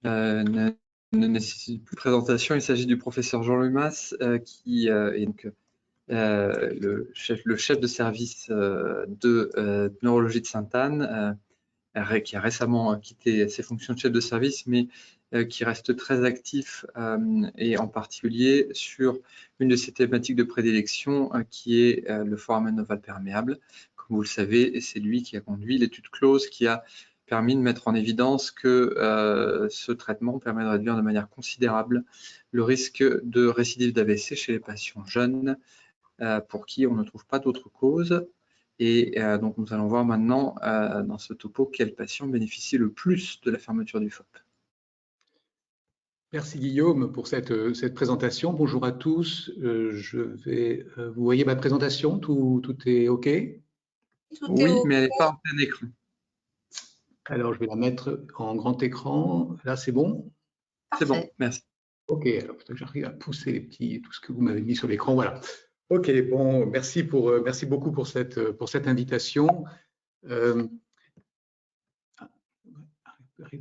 B: ne nécessite plus de présentation. Il s'agit du professeur Jean Lumas qui est donc le chef de service de neurologie de Sainte-Anne, qui a récemment quitté ses fonctions de chef de service, mais qui reste très actif et en particulier sur une de ses thématiques de prédilection qui est le foramen ovale perméable. Comme vous le savez, c'est lui qui a conduit l'étude close qui a permis de mettre en évidence que ce traitement permet de réduire de manière considérable le risque de récidive d'AVC chez les patients jeunes pour qui on ne trouve pas d'autres causes. Et donc, nous allons voir maintenant dans ce topo quel patient bénéficie le plus de la fermeture du FOP.
E: Merci Guillaume pour cette présentation. Bonjour à tous. Vous voyez ma présentation, tout est OK?
B: Oui, mais elle n'est pas en plein écran.
E: Alors, je vais la mettre en grand écran. Là, c'est bon?
B: C'est bon, merci.
E: OK, alors j'arrive à pousser tout ce que vous m'avez mis sur l'écran. Voilà. OK, bon, merci beaucoup pour cette invitation. J'arrive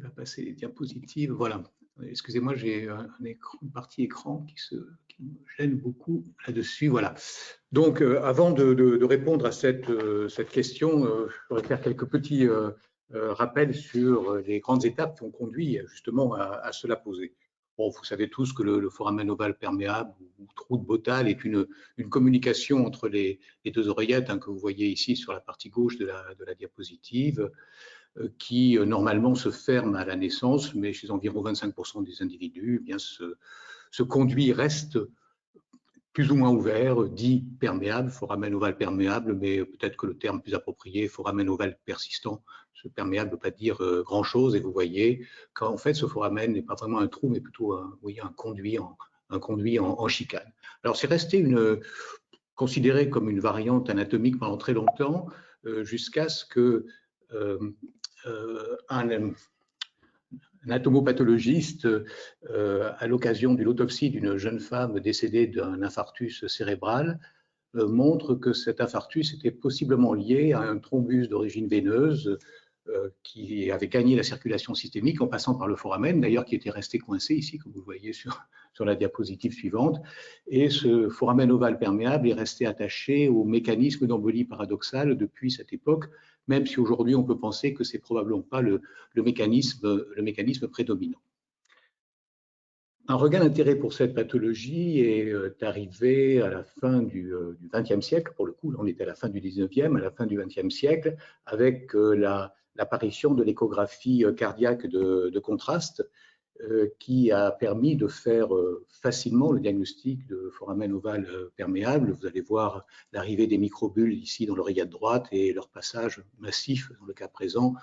E: à passer les diapositives. Voilà. Excusez-moi, j'ai une partie écran qui me gêne beaucoup là-dessus. Voilà. Donc, avant de répondre à cette question, je voudrais faire quelques petits rappels sur les grandes étapes qui ont conduit justement à se la poser. Bon, vous savez tous que le foramen ovale perméable ou trou de Bottal est une communication entre les deux oreillettes que vous voyez ici sur la partie gauche de la diapositive, qui normalement se ferme à la naissance, mais chez environ 25% des individus, eh bien, ce conduit reste plus ou moins ouvert, dit perméable, foramen ovale perméable, mais peut-être que le terme plus approprié, foramen ovale persistant. Ce perméable ne veut pas dire grand-chose, et vous voyez qu'en fait, ce foramen n'est pas vraiment un trou, mais plutôt un conduit en chicane. Alors, c'est resté considéré comme une variante anatomique pendant très longtemps, jusqu'à ce que un entomopathologiste, à l'occasion d'une autopsie d'une jeune femme décédée d'un infarctus cérébral, montre que cet infarctus était possiblement lié à un thrombus d'origine veineuse qui avait gagné la circulation systémique en passant par le foramen, d'ailleurs qui était resté coincé ici, comme vous le voyez sur la diapositive suivante. Et ce foramen ovale perméable est resté attaché au mécanisme d'embolie paradoxale depuis cette époque, même si aujourd'hui on peut penser que ce n'est probablement pas le mécanisme prédominant. Un regain d'intérêt pour cette pathologie est arrivé à la fin du XXe siècle, pour le coup, là on était à la fin du XIXe, à la fin du XXe siècle, avec l'apparition de l'échographie cardiaque de contraste, qui a permis de faire facilement le diagnostic de foramen ovale perméable. Vous allez voir l'arrivée des microbules ici dans l'oreillette droite et leur passage massif, dans le cas présent,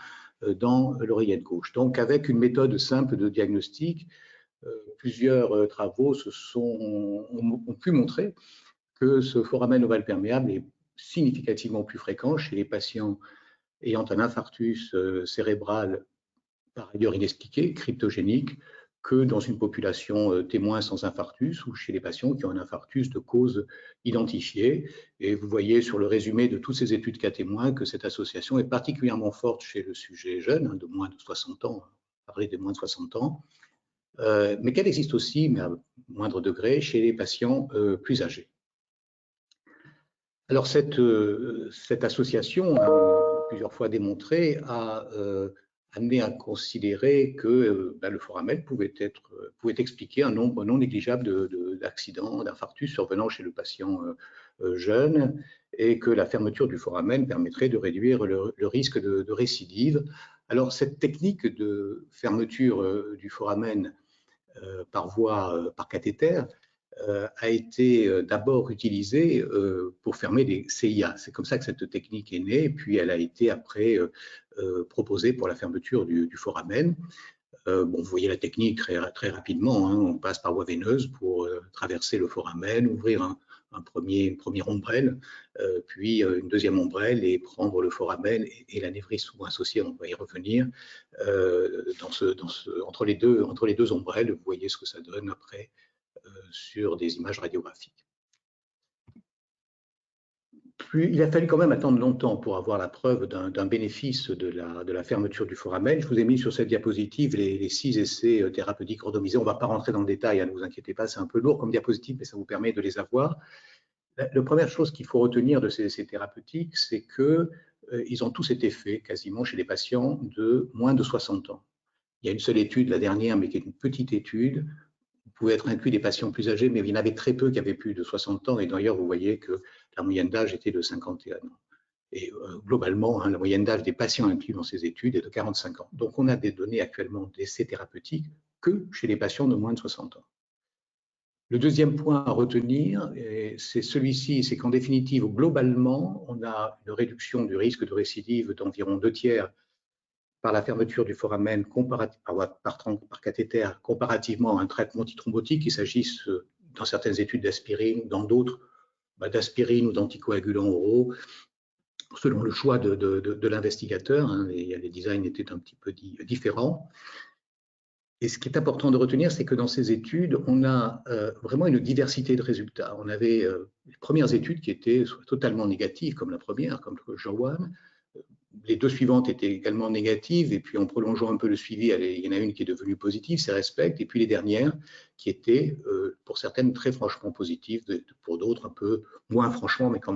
E: dans l'oreillette gauche. Donc avec une méthode simple de diagnostic, plusieurs travaux ont pu montrer que ce foramen ovale perméable est significativement plus fréquent chez les patients ayant un infarctus cérébral par ailleurs inexpliqué, cryptogénique, que dans une population témoin sans infarctus ou chez les patients qui ont un infarctus de cause identifiée. Et vous voyez sur le résumé de toutes ces études cas témoins que cette association est particulièrement forte chez le sujet jeune, de moins de 60 ans, parler de moins de 60 ans, mais qu'elle existe aussi, mais à moindre degré, chez les patients plus âgés. Alors cette association, plusieurs fois démontrée, a amené à considérer que le foramen pouvait expliquer un nombre non négligeable d'accidents, d'infarctus survenant chez le patient jeune, et que la fermeture du foramen permettrait de réduire le risque de récidive. Alors cette technique de fermeture du foramen par cathéter a été d'abord utilisée pour fermer des CIA. C'est comme ça que cette technique est née, puis elle a été après proposée pour la fermeture du foramen. Vous voyez la technique très rapidement, hein. On passe par voie veineuse pour traverser le foramen, ouvrir une première ombrelle, puis une deuxième ombrelle et prendre le foramen et l'anévrisme souvent associée, on va y revenir, entre les deux ombrelles. Vous voyez ce que ça donne après sur des images radiographiques. Puis, il a fallu quand même attendre longtemps pour avoir la preuve d'un bénéfice de la fermeture du foramen. Je vous ai mis sur cette diapositive les 6 essais thérapeutiques randomisés. On ne va pas rentrer dans le détail, ne vous inquiétez pas, c'est un peu lourd comme diapositive, mais ça vous permet de les avoir. La première chose qu'il faut retenir de ces essais thérapeutiques, c'est qu'ils ont tous été faits quasiment chez les patients de moins de 60 ans. Il y a une seule étude, la dernière, mais qui est une petite étude. Vous pouvez être inclus des patients plus âgés, mais il y en avait très peu qui avaient plus de 60 ans. Et d'ailleurs, vous voyez que la moyenne d'âge était de 51 ans. Et globalement, la moyenne d'âge des patients inclus dans ces études est de 45 ans. Donc, on a des données actuellement d'essais thérapeutiques que chez les patients de moins de 60 ans. Le deuxième point à retenir, c'est celui-ci, c'est qu'en définitive, globalement, on a une réduction du risque de récidive d'environ 2/3 par la fermeture du foramen par cathéter comparativement à un traitement antithrombotique, qu'il s'agisse dans certaines études d'aspirine, dans d'autres d'aspirine ou d'anticoagulants oraux, selon le choix de l'investigateur. Les designs étaient un petit peu différents. Et ce qui est important de retenir, c'est que dans ces études, on a vraiment une diversité de résultats. On avait les premières études qui étaient totalement négatives, comme la première, comme le Joan. Les deux suivantes étaient également négatives, et puis en prolongeant un peu le suivi, il y en a une qui est devenue positive, c'est Respect, et puis les dernières qui étaient, pour certaines, très franchement positives, pour d'autres un peu moins franchement, mais quand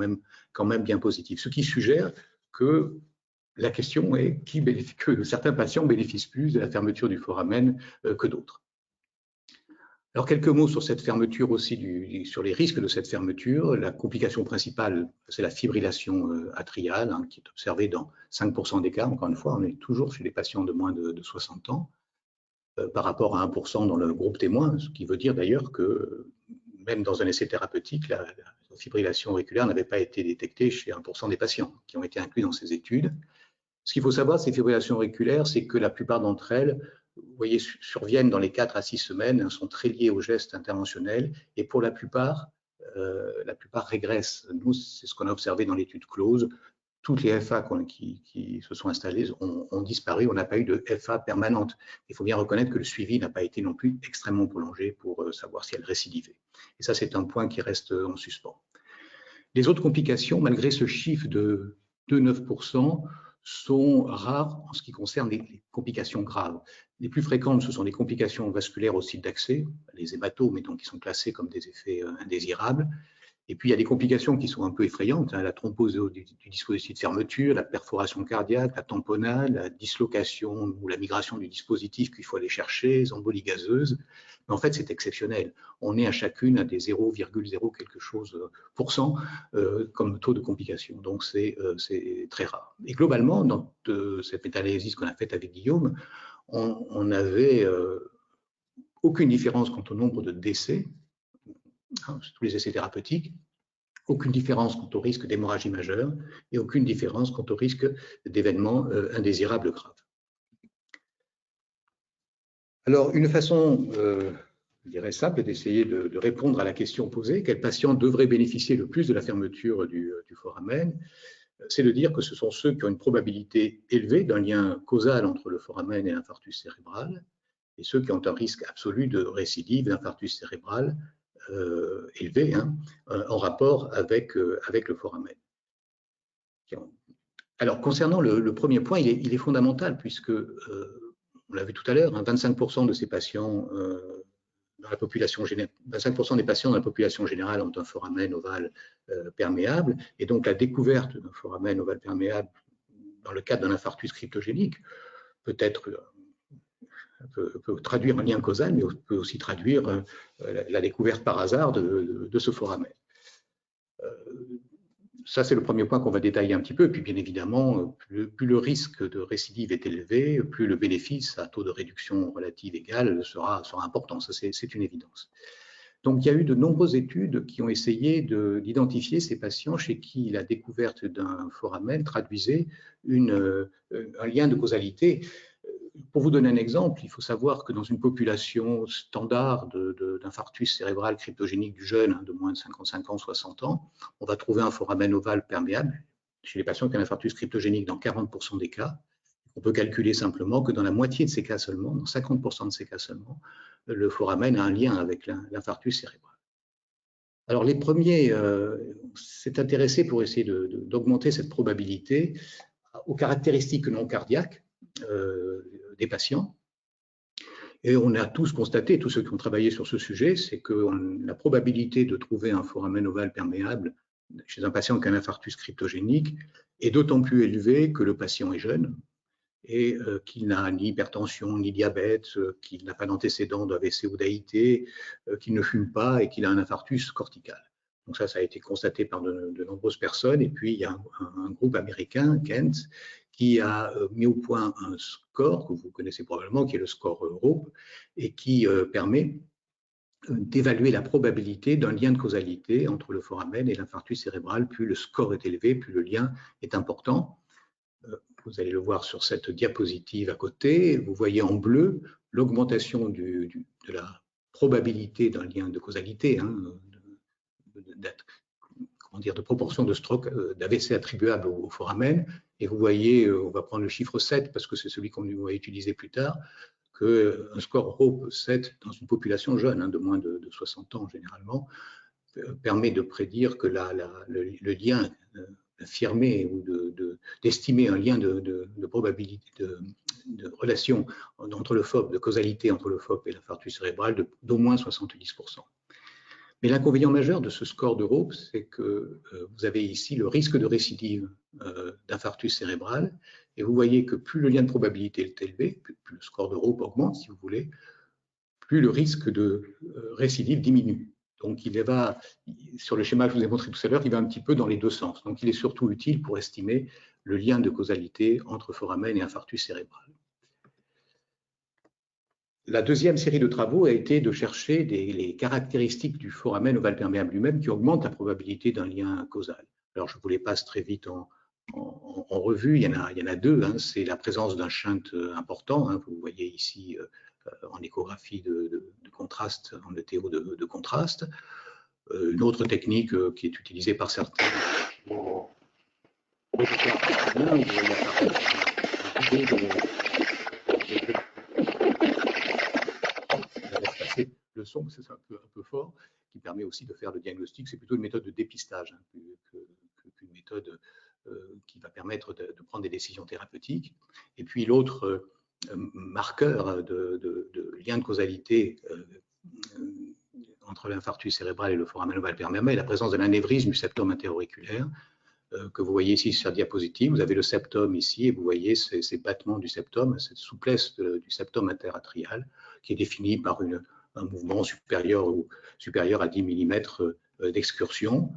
E: même bien positives. Ce qui suggère que la question est que certains patients bénéficient plus de la fermeture du foramen que d'autres. Alors, quelques mots sur cette fermeture aussi, sur les risques de cette fermeture. La complication principale, c'est la fibrillation atriale, qui est observée dans 5% des cas. Encore une fois, on est toujours chez les patients de moins de 60 ans, par rapport à 1% dans le groupe témoin, ce qui veut dire d'ailleurs que même dans un essai thérapeutique, la fibrillation auriculaire n'avait pas été détectée chez 1% des patients qui ont été inclus dans ces études. Ce qu'il faut savoir, ces fibrillations auriculaires, c'est que la plupart d'entre elles, vous voyez, surviennent dans les 4 à 6 semaines, sont très liées aux gestes interventionnels et pour la plupart régressent. Nous, c'est ce qu'on a observé dans l'étude close. Toutes les FA qui se sont installées ont disparu, on n'a pas eu de FA permanente. Il faut bien reconnaître que le suivi n'a pas été non plus extrêmement prolongé pour savoir si elle récidivait. Et ça, c'est un point qui reste en suspens. Les autres complications, malgré ce chiffre de 9%, sont rares en ce qui concerne les complications graves. Les plus fréquentes, ce sont les complications vasculaires au site d'accès, les hématomes, et donc qui sont classés comme des effets indésirables. Et puis, il y a des complications qui sont un peu effrayantes, hein, la thrombose du dispositif de fermeture, la perforation cardiaque, la tamponnade, la dislocation ou la migration du dispositif qu'il faut aller chercher, les embolies gazeuses. Mais en fait, c'est exceptionnel. On est à chacune à des 0,0 quelque chose % comme taux de complication. Donc, c'est très rare. Et globalement, dans cette méta-analyse qu'on a faite avec Guillaume, on n'avait aucune différence quant au nombre de décès, tous les essais thérapeutiques, aucune différence quant au risque d'hémorragie majeure et aucune différence quant au risque d'événements indésirables graves. Alors, une façon, je dirais simple, d'essayer de répondre à la question posée, quel patient devrait bénéficier le plus de la fermeture du foramen, c'est de dire que ce sont ceux qui ont une probabilité élevée d'un lien causal entre le foramen et l'infarctus cérébral, et ceux qui ont un risque absolu de récidive d'infarctus cérébral élevé, hein, en rapport avec le foramen. Alors, concernant le premier point, il est fondamental puisque, on l'a vu tout à l'heure, hein, 25% de ces patients dans la population générale, 25% des patients dans la population générale ont un foramen ovale perméable, et donc la découverte d'un foramen ovale perméable dans le cadre d'un infarctus cryptogénique peut traduire un lien causal, mais peut aussi traduire la découverte par hasard de ce foramen. Ça, c'est le premier point qu'on va détailler un petit peu. Et puis, bien évidemment, plus le risque de récidive est élevé, plus le bénéfice à taux de réduction relative égal sera important. Ça, c'est une évidence. Donc, il y a eu de nombreuses études qui ont essayé d'identifier ces patients chez qui la découverte d'un foramen traduisait un lien de causalité. Pour vous donner un exemple, il faut savoir que dans une population standard d'infarctus cérébral cryptogénique du jeune, hein, de moins de 55 ans, 60 ans, on va trouver un foramen ovale perméable chez les patients qui ont un infarctus cryptogénique dans 40% des cas. On peut calculer simplement que dans la moitié de ces cas seulement, dans 50% de ces cas seulement, le foramen a un lien avec l'infarctus cérébral. Alors les premiers s'est intéressé pour essayer d'augmenter cette probabilité aux caractéristiques non cardiaques des patients. Et on a tous constaté, tous ceux qui ont travaillé sur ce sujet, c'est que la probabilité de trouver un foramen ovale perméable chez un patient qui a un infarctus cryptogénique est d'autant plus élevée que le patient est jeune et qu'il n'a ni hypertension, ni diabète, qu'il n'a pas d'antécédent d'AVC ou d'AIT, qu'il ne fume pas et qu'il a un infarctus cortical. Donc ça a été constaté par de nombreuses personnes. Et puis, il y a un groupe américain, Kent, qui a mis au point un score que vous connaissez probablement, qui est le score Europe, et qui permet d'évaluer la probabilité d'un lien de causalité entre le foramen et l'infarctus cérébral. Plus le score est élevé, plus le lien est important. Vous allez le voir sur cette diapositive à côté. Vous voyez en bleu l'augmentation de la probabilité d'un lien de causalité, hein, de proportion de stroke d'AVC attribuable au foramen. Et vous voyez, on va prendre le chiffre 7 parce que c'est celui qu'on va utiliser plus tard, qu'un score ROPE 7 dans une population jeune, hein, de moins de 60 ans généralement, permet de prédire que le lien affirmé ou d'estimer un lien de probabilité, de relation entre le FOP, de causalité entre le FOP et l'infarctus cérébral d'au moins 70%. Mais l'inconvénient majeur de ce score de ROPE, c'est que vous avez ici le risque de récidive d'infarctus cérébral, et vous voyez que plus le lien de probabilité est élevé, plus le score de ROPE augmente, si vous voulez, plus le risque de récidive diminue. Donc, sur le schéma que je vous ai montré tout à l'heure, il va un petit peu dans les deux sens. Donc, il est surtout utile pour estimer le lien de causalité entre foramen et infarctus cérébral. la deuxième série de travaux a été de chercher les caractéristiques du foramen ovale perméable lui-même qui augmentent la probabilité d'un lien causal. Alors, je vous les passe très vite en revue. Il y en a deux. Hein. C'est la présence d'un shunt important. Hein. Vous voyez ici en échographie de contraste, en ETO de contraste. Une autre technique qui est utilisée par certains. Le son, c'est un peu fort, qui permet aussi de faire le diagnostic. C'est plutôt une méthode de dépistage hein, qu'une méthode qui va permettre de prendre des décisions thérapeutiques. Et puis l'autre marqueur de lien de causalité entre l'infarctus cérébral et le foramen ovale perméable est la présence d'un anévrisme du septum interauriculaire que vous voyez ici sur la diapositive. Vous avez le septum ici et vous voyez ces battements du septum, cette souplesse du septum interatrial qui est définie par un mouvement supérieur à 10 mm d'excursion.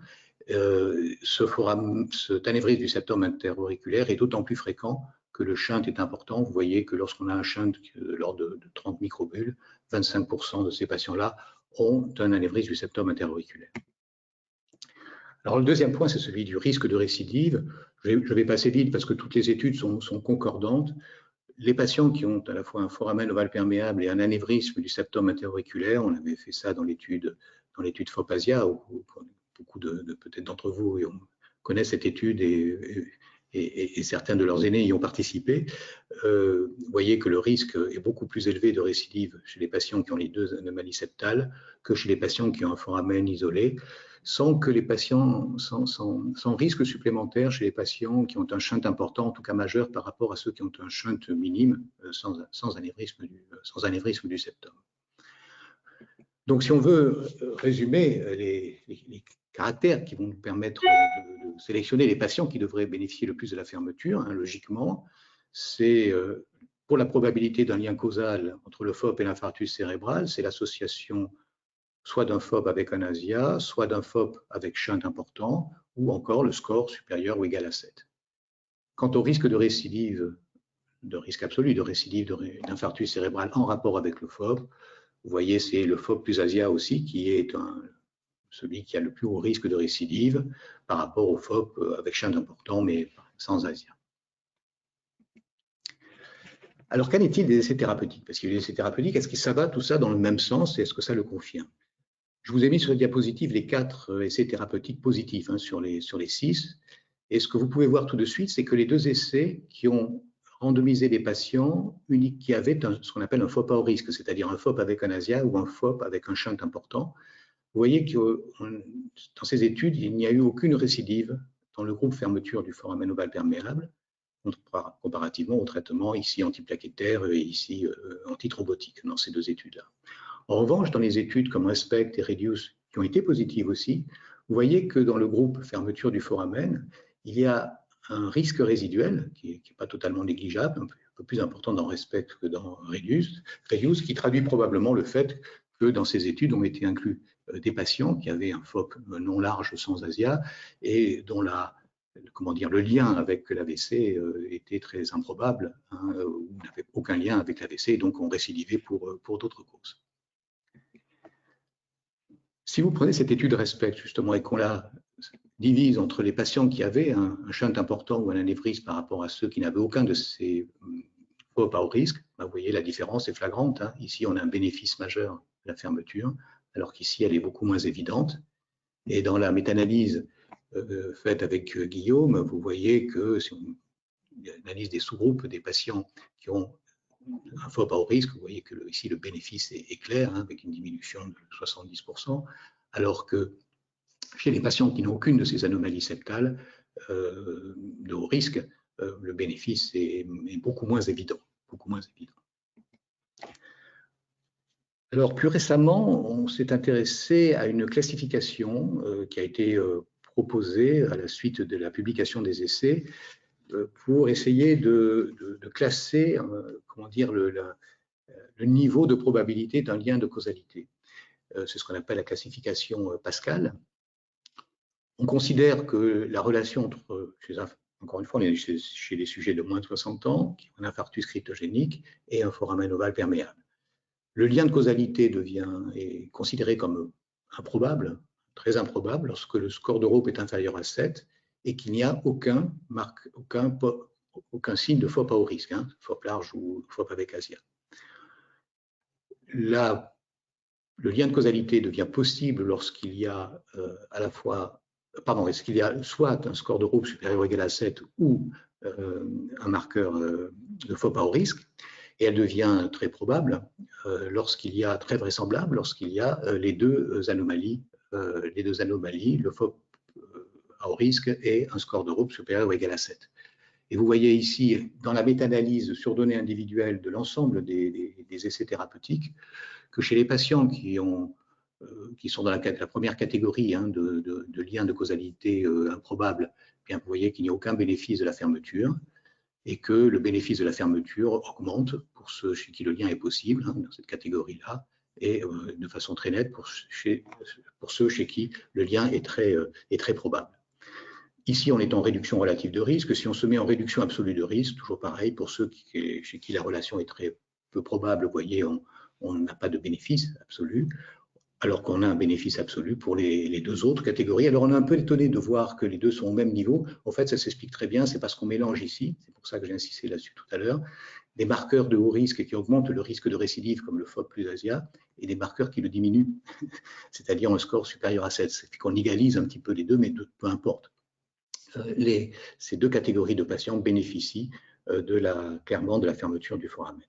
E: Cet anévrisme du septum interauriculaire est d'autant plus fréquent que le shunt est important. Vous voyez que lorsqu'on a un shunt lors de 30 microbules, 25% de ces patients-là ont un anévrisme du septum interauriculaire. Alors le deuxième point, c'est celui du risque de récidive. Je vais passer vite parce que toutes les études sont concordantes. Les patients qui ont à la fois un foramen ovale perméable et un anévrisme du septum interauriculaire, on avait fait ça dans l'étude FOPASIA, où beaucoup peut-être d'entre vous connaissent cette étude et certains de leurs aînés y ont participé. Vous voyez que le risque est beaucoup plus élevé de récidive chez les patients qui ont les deux anomalies septales que chez les patients qui ont un foramen isolé, sans risque supplémentaire chez les patients qui ont un shunt important, en tout cas majeur, par rapport à ceux qui ont un shunt minime sans anévrisme du septum. Donc, si on veut résumer les caractères qui vont nous permettre de sélectionner les patients qui devraient bénéficier le plus de la fermeture, hein, logiquement, c'est pour la probabilité d'un lien causal entre le FOP et l'infarctus cérébral, c'est l'association soit d'un FOP avec un ASIA, soit d'un FOP avec shunt important, ou encore le score supérieur ou égal à 7. Quant au risque de récidive, de risque absolu de récidive d'infarctus cérébral en rapport avec le FOP, vous voyez, c'est le FOP plus ASIA aussi qui est celui qui a le plus haut risque de récidive par rapport au FOP avec shunt important, mais sans ASIA. Alors, qu'en est-il des essais thérapeutiques? Parce qu'il y a des essais thérapeutiques, est-ce que ça va tout ça dans le même sens et est-ce que ça le confirme? Je vous ai mis sur la diapositive les 4 essais thérapeutiques positifs hein, sur les 6. Et ce que vous pouvez voir tout de suite, c'est que les 2 essais qui ont randomisé des patients uniques qui avaient ce qu'on appelle un FOP à haut risque, c'est-à-dire un FOP avec un ASIA ou un FOP avec un shunt important, vous voyez que dans ces études, il n'y a eu aucune récidive dans le groupe fermeture du foramen ovale perméable, comparativement au traitement ici antiplaquettaire et ici antithrombotique dans ces 2 études-là. En revanche, dans les études comme RESPECT et REDUCE, qui ont été positives aussi, vous voyez que dans le groupe fermeture du foramen, il y a un risque résiduel qui n'est pas totalement négligeable, un peu plus important dans RESPECT que dans REDUCE, qui traduit probablement le fait que dans ces études ont été inclus des patients qui avaient un FOP non large sans ASIA et dont le lien avec l'AVC était très improbable, hein, ou n'avait aucun lien avec l'AVC et donc ont récidivé pour d'autres causes. Si vous prenez cette étude RESPECT justement et qu'on la divise entre les patients qui avaient un shunt important ou un anévrisme par rapport à ceux qui n'avaient aucun de ces FOP à haut risque, vous voyez la différence est flagrante. Hein. Ici, on a un bénéfice majeur de la fermeture, alors qu'ici, elle est beaucoup moins évidente. Et dans la méta-analyse faite avec Guillaume, vous voyez que si on analyse des sous-groupes des patients qui ont un FOP à haut risque, vous voyez que ici le bénéfice est clair, hein, avec une diminution de 70%, alors que chez les patients qui n'ont aucune de ces anomalies septales de haut risque, le bénéfice est beaucoup moins évident. Alors, plus récemment, on s'est intéressé à une classification qui a été proposée à la suite de la publication des essais pour essayer de classer comment dire, le niveau de probabilité d'un lien de causalité. C'est ce qu'on appelle la classification Pascal. On considère que la relation entre, encore une fois, on est chez les sujets de moins de 60 ans, qui ont un infarctus cryptogénique et un foramen ovale perméable. Le lien de causalité est considéré comme improbable, très improbable, lorsque le score de Rhope est inférieur à 7 et qu'il n'y a aucun signe de FOP à haut risque, hein, FOP large ou FOP avec ASIA. Le lien de causalité devient possible lorsqu'il y a est-ce qu'il y a soit un score de Rhope supérieur ou égal à 7 ou un marqueur de FOP à haut risque, et elle devient très probable très vraisemblable lorsqu'il y a les deux anomalies, le FOP à haut risque et un score de Rhope supérieur ou égal à 7. Et vous voyez ici, dans la méta-analyse sur données individuelles de l'ensemble des essais thérapeutiques, que chez les patients qui sont dans la première catégorie hein, de liens de causalité improbables, bien, vous voyez qu'il n'y a aucun bénéfice de la fermeture et que le bénéfice de la fermeture augmente pour ceux chez qui le lien est possible, hein, dans cette catégorie-là, et de façon très nette pour ceux chez qui le lien est très probable. Ici, on est en réduction relative de risque. Si on se met en réduction absolue de risque, toujours pareil, pour ceux chez qui la relation est très peu probable, vous voyez, on n'a pas de bénéfice absolu, alors qu'on a un bénéfice absolu pour les deux autres catégories. Alors, on est un peu étonné de voir que les deux sont au même niveau. En fait, ça s'explique très bien, c'est parce qu'on mélange ici, c'est pour ça que j'ai insisté là-dessus tout à l'heure, des marqueurs de haut risque qui augmentent le risque de récidive, comme le FOP plus ASIA, et des marqueurs qui le diminuent, c'est-à-dire un score supérieur à 7. C'est qu'on égalise un petit peu les deux, mais peu importe. Ces deux catégories de patients bénéficient clairement de la fermeture du foramen.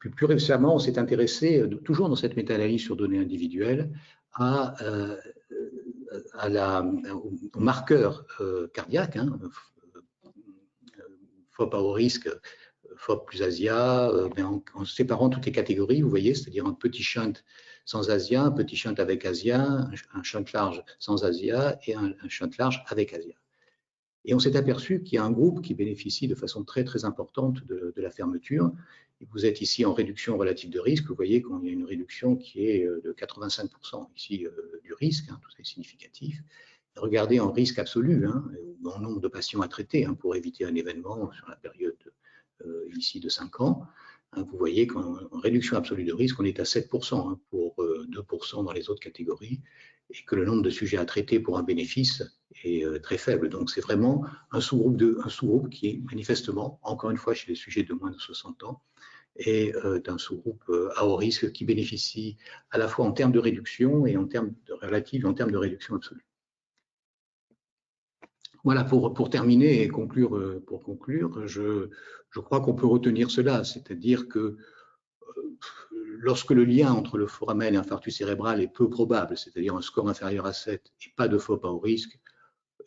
E: Puis plus récemment, on s'est intéressé, toujours dans cette méta-analyse sur données individuelles, aux marqueurs cardiaques, hein, FOP à haut risque, FOP plus ASIA, mais en séparant toutes les catégories, vous voyez, c'est-à-dire un petit shunt sans ASIA, un petit shunt avec ASIA, un shunt large sans ASIA et un shunt large avec ASIA. Et on s'est aperçu qu'il y a un groupe qui bénéficie de façon très très importante de la fermeture. Et vous êtes ici en réduction relative de risque. Vous voyez qu'il y a une réduction qui est de 85% ici du risque, hein, tout ça est significatif. Regardez en risque absolu, hein, en nombre de patients à traiter hein, pour éviter un événement sur la période ici de 5 ans. Hein, vous voyez qu'en réduction absolue de risque, on est à 7% hein, pour 2% dans les autres catégories et que le nombre de sujets à traiter pour un bénéfice est très faible. Donc, c'est vraiment un sous-groupe qui est manifestement, encore une fois, chez les sujets de moins de 60 ans, et d'un sous-groupe à haut risque qui bénéficie à la fois en termes de réduction et en termes de relative et en termes de réduction absolue. Voilà, pour terminer et conclure, je crois qu'on peut retenir cela, c'est-à-dire que lorsque le lien entre le foramen et l'infarctus cérébral est peu probable, c'est-à-dire un score inférieur à 7 et pas de FOP à haut risque,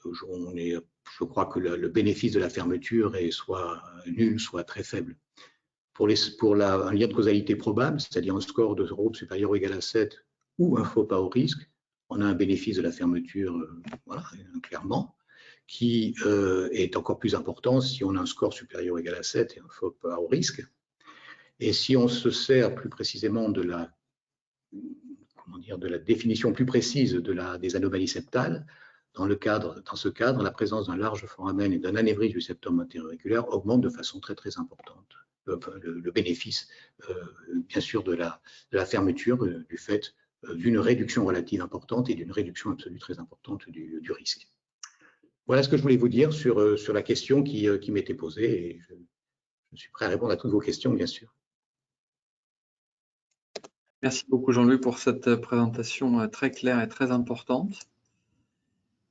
E: je crois que le bénéfice de la fermeture est soit nul, soit très faible. Pour un lien de causalité probable, c'est-à-dire un score de Rhope supérieur ou égal à 7 ou un FOP à haut risque, on a un bénéfice de la fermeture, voilà, clairement, qui est encore plus important si on a un score supérieur ou égal à 7 et un FOP à haut risque. Et si on se sert plus précisément de la définition plus précise des anomalies septales, dans ce cadre, la présence d'un large foramen et d'un anévrisme du septum antéro-auriculaire augmente de façon très très importante le bénéfice, bien sûr, de la fermeture du fait d'une réduction relative importante et d'une réduction absolue très importante du risque. Voilà ce que je voulais vous dire sur la question qui m'était posée et je suis prêt à répondre à toutes vos questions, bien sûr.
B: Merci beaucoup Jean-Louis pour cette présentation très claire et très importante.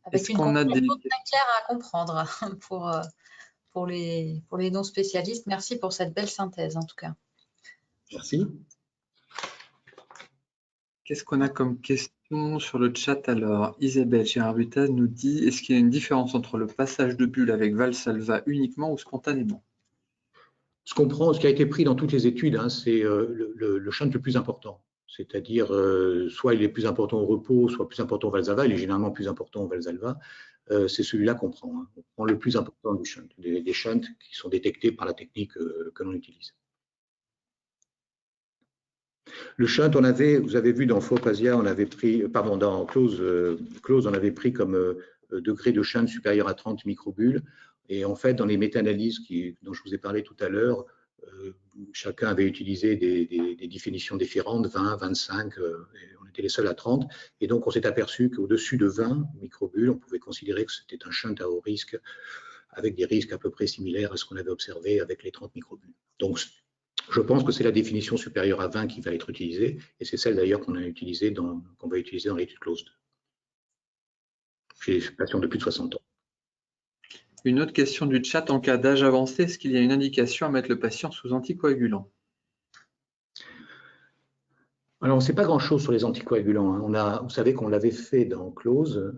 A: Avec une conclusion très claire à comprendre pour les non-spécialistes. Merci pour cette belle synthèse en tout cas.
E: Merci.
B: Qu'est-ce qu'on a comme question sur le chat alors? Isabelle Gérard-Butaz nous dit, est-ce qu'il y a une différence entre le passage de bulle avec Valsalva uniquement ou spontanément?
E: Ce qui a été pris dans toutes les études, hein, c'est le shunt le plus important. C'est-à-dire, soit il est plus important au repos, soit plus important au Valsalva. Il est généralement plus important au Valsalva. C'est celui-là qu'on prend. Hein. On prend le plus important du shunt, des shunts qui sont détectés par la technique que l'on utilise. Le shunt, vous avez vu dans FOP ASIA, on avait pris, pardon, dans close, on avait pris comme degré de shunt supérieur à 30 microbules. Et en fait, dans les méta-analyses dont je vous ai parlé tout à l'heure, chacun avait utilisé des définitions différentes, 20, 25, et on était les seuls à 30. Et donc, on s'est aperçu qu'au-dessus de 20 microbules, on pouvait considérer que c'était un shunt à haut risque, avec des risques à peu près similaires à ce qu'on avait observé avec les 30 microbules. Donc, je pense que c'est la définition supérieure à 20 qui va être utilisée, et c'est celle d'ailleurs qu'on va utiliser dans l'étude CLOSE 2, chez les patients de plus de 60 ans.
B: Une autre question du chat, en cas d'âge avancé, est-ce qu'il y a une indication à mettre le patient sous anticoagulant?
E: Alors, on ne sait pas grand-chose sur les anticoagulants, hein. Vous savez qu'on l'avait fait dans CLOSE,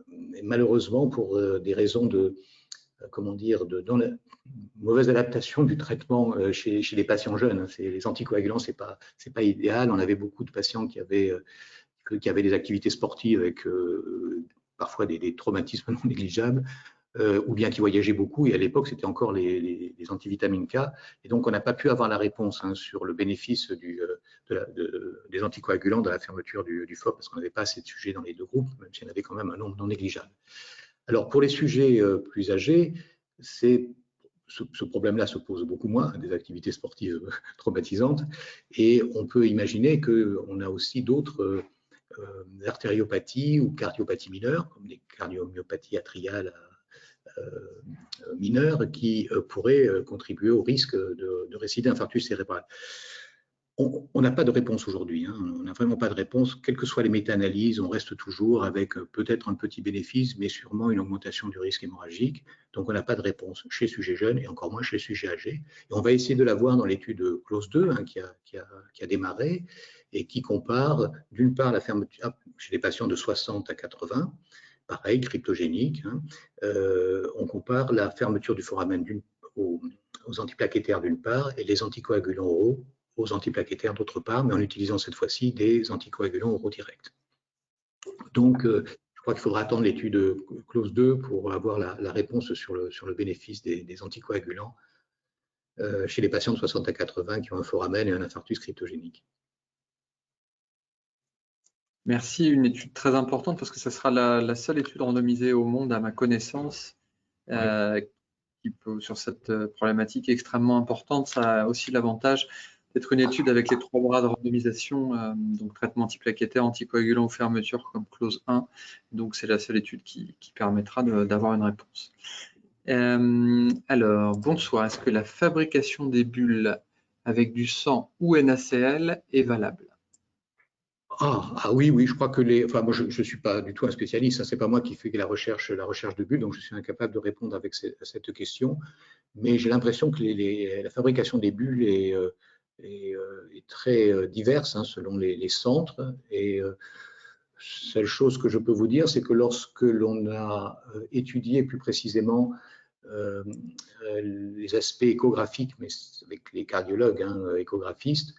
E: mais malheureusement, pour des raisons de, mauvaise adaptation du traitement chez les patients jeunes, hein. Les anticoagulants, c'est pas idéal. On avait beaucoup de patients qui avaient des activités sportives avec parfois des traumatismes non négligeables, ou bien qui voyageaient beaucoup. Et à l'époque, c'était encore les antivitamines K. Et donc, on n'a pas pu avoir la réponse, hein, sur le bénéfice des anticoagulants dans la fermeture du FOP, parce qu'on n'avait pas assez de sujets dans les deux groupes, même s'il y en avait quand même un nombre non négligeable. Alors, pour les sujets plus âgés, ce problème-là se pose beaucoup moins, des activités sportives traumatisantes, et on peut imaginer qu'on a aussi d'autres artériopathies ou cardiopathies mineures, comme des cardiomyopathies atriales mineures, qui pourraient contribuer au risque de récidive d'infarctus cérébral. On n'a pas de réponse aujourd'hui, hein. On n'a vraiment pas de réponse. Quelles que soient les méta-analyses, on reste toujours avec peut-être un petit bénéfice, mais sûrement une augmentation du risque hémorragique. Donc, on n'a pas de réponse chez les sujets jeunes et encore moins chez les sujets âgés. Et on va essayer de la voir dans l'étude CLOSE 2, hein, qui a démarré et qui compare d'une part la fermeture chez les patients de 60 à 80, pareil, cryptogénique, hein. On compare la fermeture du foramen aux antiplaquettaires d'une part et les anticoagulants oraux aux antiplaquettaires d'autre part, mais en utilisant cette fois-ci des anticoagulants oraux directs. Donc, je crois qu'il faudra attendre l'étude CLOSE 2 pour avoir la réponse sur le bénéfice des anticoagulants chez les patients de 60 à 80 qui ont un foramen et un infarctus cryptogénique.
B: Merci, une étude très importante parce que ce sera la seule étude randomisée au monde, à ma connaissance, qui peut, sur cette problématique extrêmement importante. Ça a aussi l'avantage d'être une étude avec les 3 bras de randomisation, donc traitement antiplaquettaire, anticoagulant ou fermeture comme CLOSE 1. Donc, c'est la seule étude qui permettra d'avoir une réponse. Alors, bonsoir. Est-ce que la fabrication des bulles avec du sang ou NaCl est valable?
E: Oui, je crois que moi, je ne suis pas du tout un spécialiste, hein, c'est pas moi qui fais la recherche de bulles, donc je suis incapable de répondre avec cette question. Mais j'ai l'impression que la fabrication des bulles est très diverse, hein, selon les centres. Et seule chose que je peux vous dire, c'est que lorsque l'on a étudié plus précisément les aspects échographiques, mais avec les cardiologues, hein, échographistes,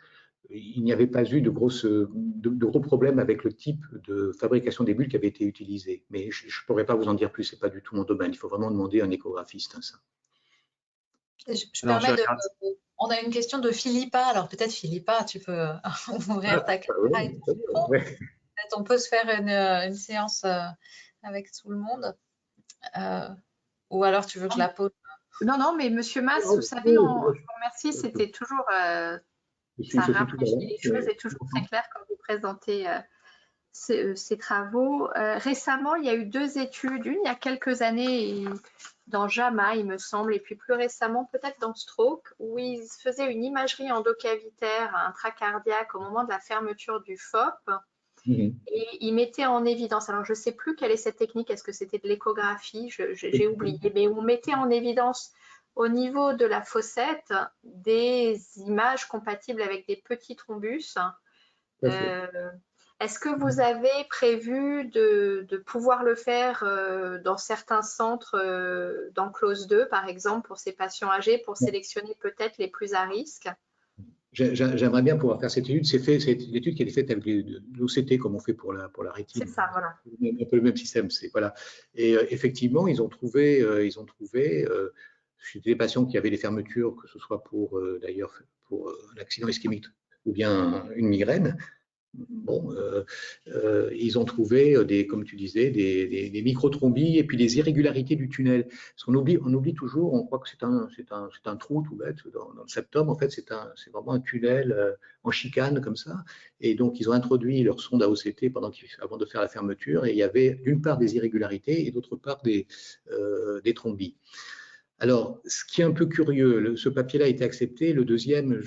E: il n'y avait pas eu de gros problèmes avec le type de fabrication des bulles qui avait été utilisé. Mais je ne pourrais pas vous en dire plus, ce n'est pas du tout mon domaine. Il faut vraiment demander à un échographiste, hein, ça.
A: On a une question de Philippa. Alors peut-être Philippa, tu peux ouvrir ta caméra. Peut-être on peut se faire une séance avec tout le monde. Ou alors tu veux que je la pose?
D: Non, mais Monsieur Mas, vous savez, je vous remercie. C'était toujours, ça rafraîchit les choses et toujours très clair quand vous présentez ces travaux. Récemment, il y a eu 2 études, une il y a quelques années dans JAMA, il me semble, et puis plus récemment peut-être dans Stroke, où ils faisaient une imagerie endocavitaire intracardiaque au moment de la fermeture du FOP. Et ils mettaient en évidence, alors je ne sais plus quelle est cette technique, est-ce que c'était de l'échographie, j'ai oublié, mais on mettait en évidence au niveau de la fossette des images compatibles avec des petits thrombus. Est-ce que vous avez prévu de pouvoir le faire dans certains centres, dans CLOSE 2 par exemple, pour ces patients âgés, pour sélectionner peut-être les plus à risque?
E: J'aimerais bien pouvoir faire cette étude. C'est l'étude qui a été faite avec l'OCT, comme on fait pour la rétine.
A: C'est ça, voilà.
E: Un peu le même système. Voilà. Et effectivement, ils ont trouvé chez des patients qui avaient des fermetures, que ce soit d'ailleurs pour un accident ischémique ou bien une migraine, bon, ils ont trouvé, comme tu disais, des microtrombies et puis des irrégularités du tunnel. Parce qu'on oublie toujours, on croit que c'est un trou tout bête dans le septum. En fait, c'est vraiment un tunnel en chicane comme ça. Et donc, ils ont introduit leur sonde AOCT avant de faire la fermeture. Et il y avait d'une part des irrégularités et d'autre part des trombies. Alors, ce qui est un peu curieux, ce papier-là a été accepté. Le deuxième,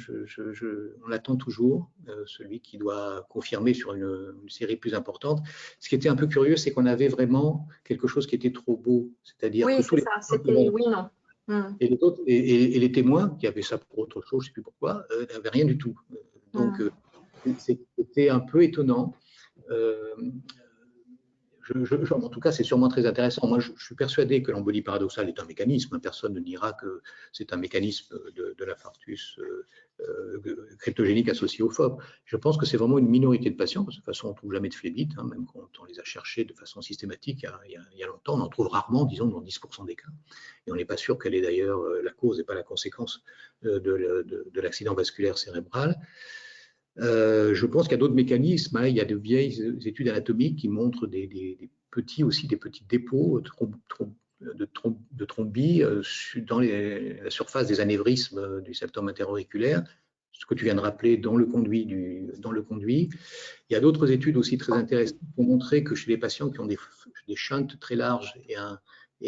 E: on l'attend toujours, celui qui doit confirmer sur une série plus importante. Ce qui était un peu curieux, c'est qu'on avait vraiment quelque chose qui était trop beau. C'est-à-dire que tous les...
D: Oui, non.
E: Et les témoins, qui avaient ça pour autre chose, je ne sais plus pourquoi, n'avaient rien du tout. Donc, c'était un peu étonnant. En tout cas, c'est sûrement très intéressant. Moi, je suis persuadé que l'embolie paradoxale est un mécanisme. Personne ne niera que c'est un mécanisme de l'infarctus cryptogénique associé au FOB. Je pense que c'est vraiment une minorité de patients, parce que de toute façon, on ne trouve jamais de phlébites, hein, même quand on les a cherchés de façon systématique il y a longtemps. On en trouve rarement, disons, dans 10% des cas. Et on n'est pas sûr qu'elle est d'ailleurs la cause et pas la conséquence de l'accident vasculaire cérébral. Je pense qu'il y a d'autres mécanismes. Hein. Il y a de vieilles études anatomiques qui montrent des petits dépôts de thrombie dans la surface des anévrismes du septum interauriculaire, ce que tu viens de rappeler dans le conduit. Il y a d'autres études aussi très intéressantes pour montrer que chez les patients qui ont des shunts très larges et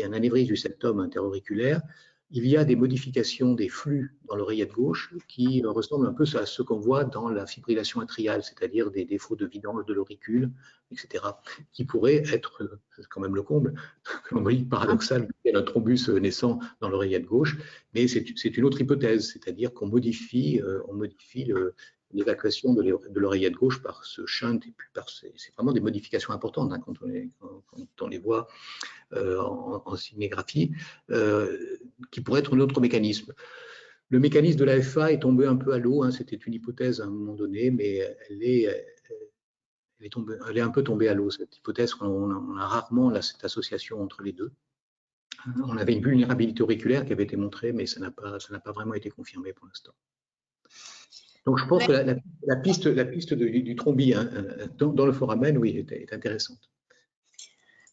E: un anévrisme du septum interauriculaire, il y a des modifications des flux dans l'oreillette gauche qui ressemblent un peu à ce qu'on voit dans la fibrillation atriale, c'est-à-dire des défauts de vidange de l'auricule, etc., qui pourraient être, c'est quand même le comble, l'embolie paradoxale, il y a un thrombus naissant dans l'oreillette gauche, mais c'est une autre hypothèse, c'est-à-dire qu'on modifie l'évacuation de l'oreillette gauche par ce shunt, et puis c'est vraiment des modifications importantes hein, quand on les voit en signégraphie, qui pourrait être un autre mécanisme. Le mécanisme de la FA est tombé un peu à l'eau, hein, c'était une hypothèse à un moment donné, mais elle est un peu tombée à l'eau, cette hypothèse. On a rarement cette association entre les deux. On avait une vulnérabilité auriculaire qui avait été montrée, mais ça n'a pas vraiment été confirmé pour l'instant. Donc je pense que la piste du thrombie hein, dans le foramen, oui, est intéressante.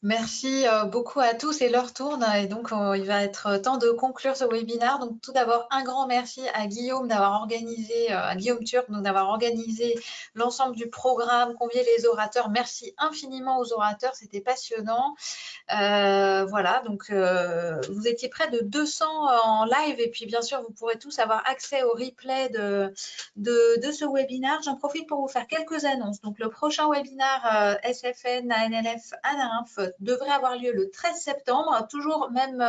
A: Merci beaucoup à tous et l'heure tourne et donc il va être temps de conclure ce webinaire. Donc tout d'abord un grand merci à Guillaume d'avoir organisé, à Guillaume Turc d'avoir organisé l'ensemble du programme, convié les orateurs. Merci infiniment aux orateurs, c'était passionnant. Voilà, donc vous étiez près de 200 en live et puis bien sûr vous pourrez tous avoir accès au replay de ce webinaire. J'en profite pour vous faire quelques annonces. Donc le prochain webinaire SFN, ANLF, ANAINF devrait avoir lieu le 13 septembre, toujours même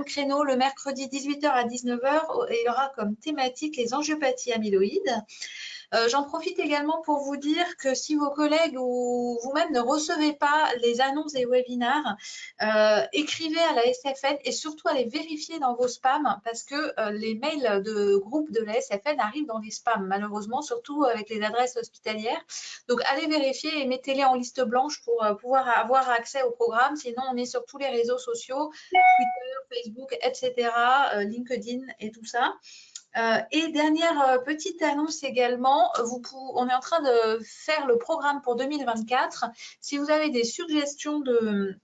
A: créneau, le mercredi 18h à 19h et il y aura comme thématique les angiopathies amyloïdes. J'en profite également pour vous dire que si vos collègues ou vous-même ne recevez pas les annonces des webinaires, écrivez à la SFN et surtout allez vérifier dans vos spams parce que les mails de groupe de la SFN arrivent dans les spams malheureusement, surtout avec les adresses hospitalières. Donc allez vérifier et mettez-les en liste blanche pour pouvoir avoir accès au programme. Sinon, on est sur tous les réseaux sociaux, Twitter, Facebook, etc., LinkedIn et tout ça. Et dernière petite annonce également, on est en train de faire le programme pour 2024. Si vous avez des suggestions de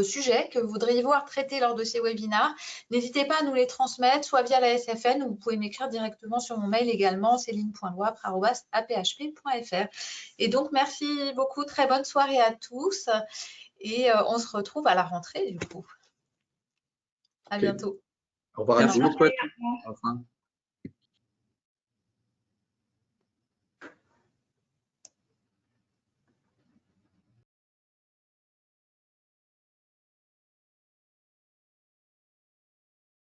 A: sujets que vous voudriez voir traités lors de ces webinaires, n'hésitez pas à nous les transmettre, soit via la SFN ou vous pouvez m'écrire directement sur mon mail également, celine.loipre@aphp.fr. Et donc, merci beaucoup, très bonne soirée à tous et on se retrouve à la rentrée du coup. À bientôt.
E: Au revoir.
B: Merci beaucoup à tous. Au revoir.